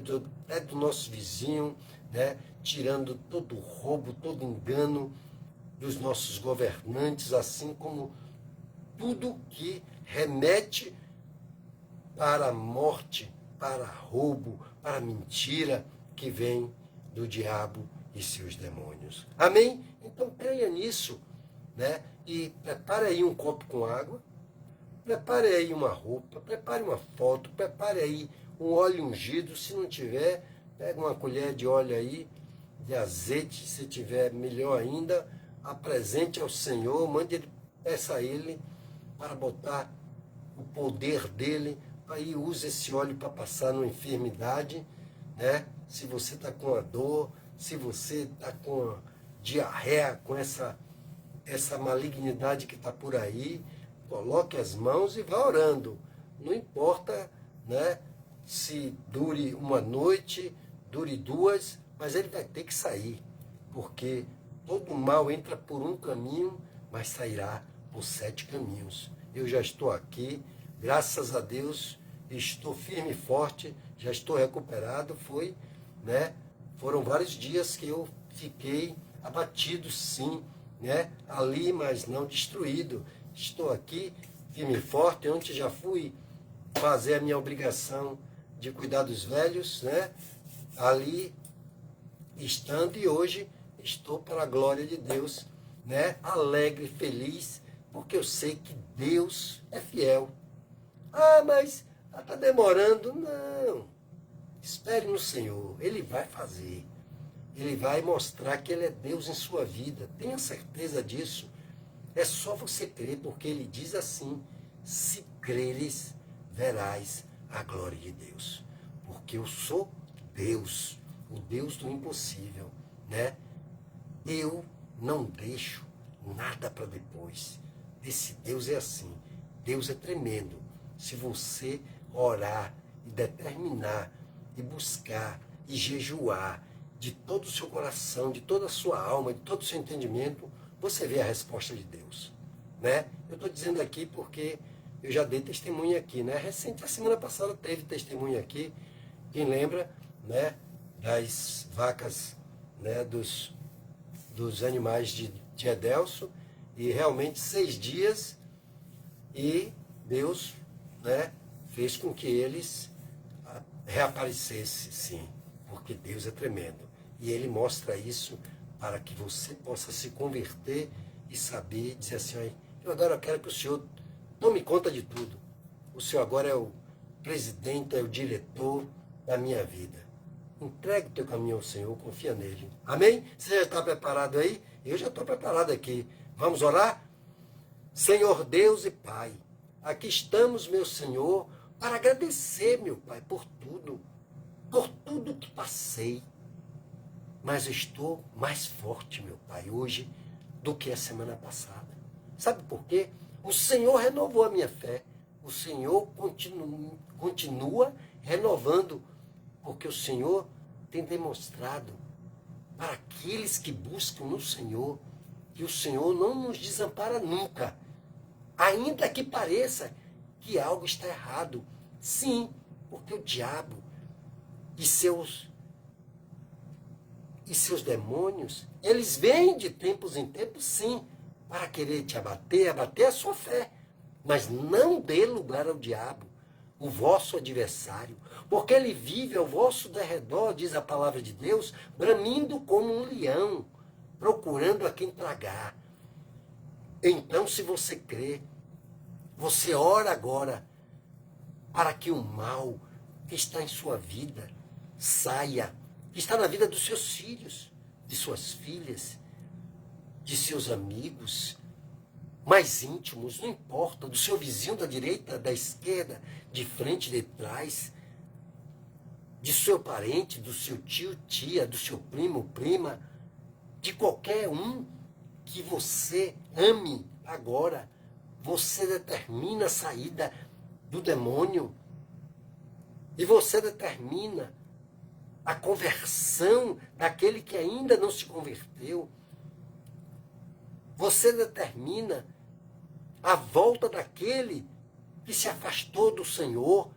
até do nosso vizinho, né, tirando todo roubo, todo engano dos nossos governantes, assim como tudo que remete para a morte, para roubo, para a mentira que vem do diabo e seus demônios. Amém? Então creia nisso, né? E prepare aí um copo com água, prepare aí uma roupa, prepare uma foto, prepare aí um óleo ungido. Se não tiver, pega uma colher de óleo aí, de azeite, se tiver melhor ainda, apresente ao Senhor, mande ele, peça a Ele para botar o poder dele, aí use esse óleo para passar numa enfermidade, né? Se você está com a dor, se você está com a diarreia, com essa malignidade que está por aí, coloque as mãos e vá orando. Não importa, né, se dure uma noite, dure duas, mas ele vai ter que sair, porque todo mal entra por um caminho, mas sairá por 7 caminhos. Eu já estou aqui, graças a Deus, estou firme e forte, já estou recuperado. Foram vários dias que eu fiquei abatido, sim, né, ali, mas não destruído. Estou aqui firme e forte. Ontem já fui fazer a minha obrigação de cuidar dos velhos, né, ali estando, e hoje estou, para a glória de Deus, né, alegre, feliz, porque eu sei que Deus é fiel. Ah, mas está demorando. Não. Espere no Senhor. Ele vai fazer. Ele vai mostrar que Ele é Deus em sua vida. Tenha certeza disso. É só você crer, porque Ele diz assim: se creres, verás a glória de Deus. Porque eu sou Deus, o Deus do impossível, né? Eu não deixo nada para depois. Esse Deus é assim. Deus é tremendo. Se você orar e determinar e buscar e jejuar de todo o seu coração, de toda a sua alma, de todo o seu entendimento, você vê a resposta de Deus, né? Eu estou dizendo aqui porque eu já dei testemunho aqui, né? Recente, a semana passada teve testemunho aqui. Quem lembra, né, das vacas, né, dos animais de Edelso, e realmente 6 dias, e Deus, né, fez com que eles reaparecessem, sim, porque Deus é tremendo. E Ele mostra isso para que você possa se converter e saber, dizer assim: eu agora quero que o Senhor tome conta de tudo. O Senhor agora é o presidente, é o diretor da minha vida. Entregue o teu caminho ao Senhor, confia nele. Amém? Você já está preparado aí? Eu já estou preparado aqui. Vamos orar? Senhor Deus e Pai, aqui estamos, meu Senhor, para agradecer, meu Pai, por tudo que passei. Mas eu estou mais forte, meu Pai, hoje do que a semana passada. Sabe por quê? O Senhor renovou a minha fé. O Senhor continua renovando, porque o Senhor tem demonstrado para aqueles que buscam no Senhor que o Senhor não nos desampara nunca, ainda que pareça que algo está errado. Sim, porque o diabo e seus demônios, eles vêm de tempos em tempos, sim, para querer te abater a sua fé. Mas não dê lugar ao diabo, o vosso adversário, porque ele vive ao vosso derredor, diz a palavra de Deus, bramindo como um leão, procurando a quem tragar. Então, se você crê, você ora agora para que o mal que está em sua vida saia, que está na vida dos seus filhos, de suas filhas, de seus amigos mais íntimos, não importa, do seu vizinho da direita, da esquerda, de frente, de trás, de seu parente, do seu tio, tia, do seu primo, prima, de qualquer um que você ame agora. Você determina a saída do demônio e você determina a conversão daquele que ainda não se converteu. Você determina a volta daquele que se afastou do Senhor.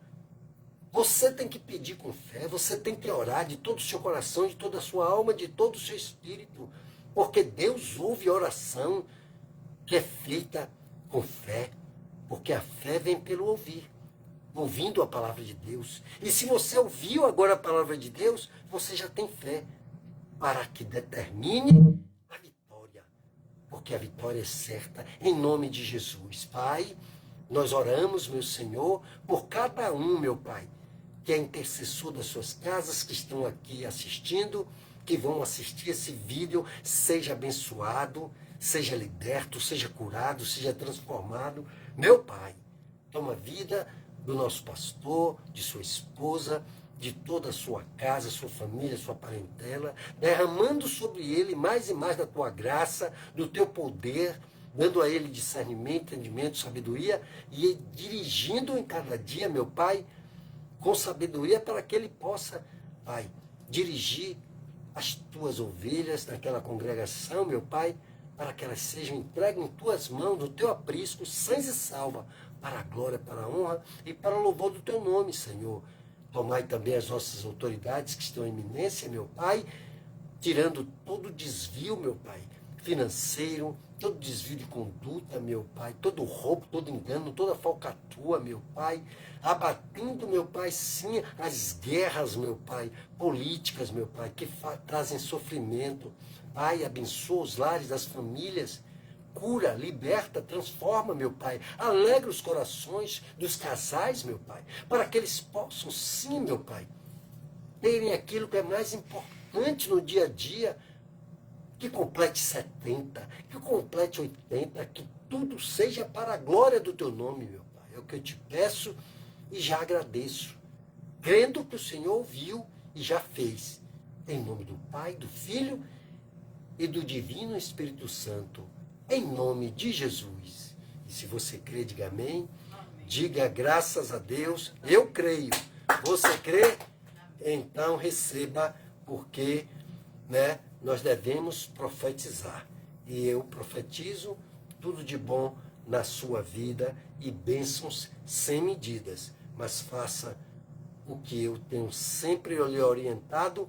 Você tem que pedir com fé, você tem que orar de todo o seu coração, de toda a sua alma, de todo o seu espírito. Porque Deus ouve oração que é feita com fé. Porque a fé vem pelo ouvir, ouvindo a palavra de Deus. E se você ouviu agora a palavra de Deus, você já tem fé para que determine a vitória. Porque a vitória é certa, em nome de Jesus. Pai, nós oramos, meu Senhor, por cada um, meu Pai, que é intercessor das suas casas, que estão aqui assistindo, que vão assistir esse vídeo, seja abençoado, seja liberto, seja curado, seja transformado. Meu Pai, toma a vida do nosso pastor, de sua esposa, de toda a sua casa, sua família, sua parentela, derramando sobre ele mais e mais da tua graça, do teu poder, dando a ele discernimento, entendimento, sabedoria, e dirigindo em cada dia, meu Pai, com sabedoria, para que ele possa, Pai, dirigir as tuas ovelhas naquela congregação, meu Pai, para que elas sejam entregues em tuas mãos, no teu aprisco, sãs e salva, para a glória, para a honra e para o louvor do teu nome, Senhor. Tomai também as nossas autoridades que estão em eminência, meu Pai, tirando todo desvio, meu Pai, financeiro, todo desvio de conduta, meu Pai, todo roubo, todo engano, toda falcatrua, meu Pai, abatendo, meu Pai, sim, as guerras, meu Pai, políticas, meu Pai, que trazem sofrimento. Pai, abençoa os lares das famílias, cura, liberta, transforma, meu Pai, alegra os corações dos casais, meu Pai, para que eles possam, sim, meu Pai, terem aquilo que é mais importante no dia a dia, que complete 70, que complete 80, que tudo seja para a glória do teu nome, meu Pai. É o que eu te peço e já agradeço, crendo que o Senhor ouviu e já fez. Em nome do Pai, do Filho e do Divino Espírito Santo, em nome de Jesus. E se você crê, diga amém. Diga graças a Deus, eu creio. Você crê? Então receba, porque, né, nós devemos profetizar. E eu profetizo tudo de bom na sua vida e bênçãos sem medidas. Mas faça o que eu tenho sempre lhe orientado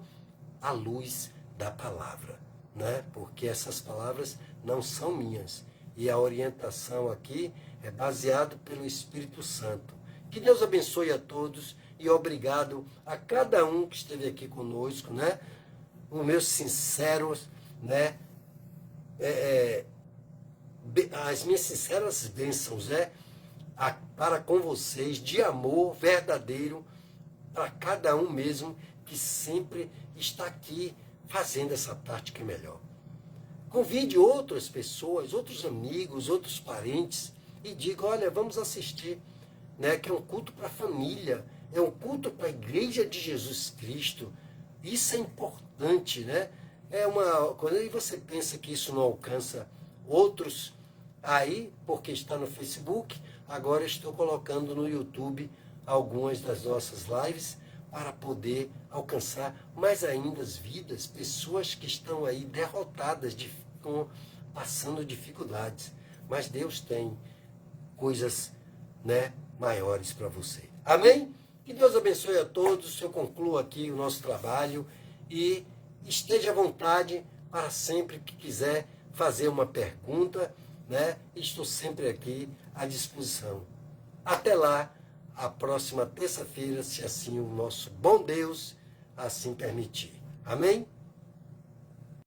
à luz da palavra, né? Porque essas palavras não são minhas. E a orientação aqui é baseada pelo Espírito Santo. Que Deus abençoe a todos e obrigado a cada um que esteve aqui conosco, né? Os meus sinceros, né? As minhas sinceras bênçãos, né? Para com vocês, de amor verdadeiro, para cada um mesmo que sempre está aqui fazendo essa prática melhor. Convide outras pessoas, outros amigos, outros parentes e diga, olha, vamos assistir, né? Que é um culto para a família, é um culto para a Igreja de Jesus Cristo. Isso é importante, né? Quando aí você pensa que isso não alcança outros aí, porque está no Facebook, agora estou colocando no YouTube algumas das nossas lives para poder alcançar mais ainda as vidas, pessoas que estão aí derrotadas, passando dificuldades. Mas Deus tem coisas, né, maiores para você. Amém? Que Deus abençoe a todos. Eu concluo aqui o nosso trabalho e esteja à vontade para sempre que quiser fazer uma pergunta, né? Estou sempre aqui à disposição. Até lá, a próxima terça-feira, se assim o nosso bom Deus assim permitir. Amém?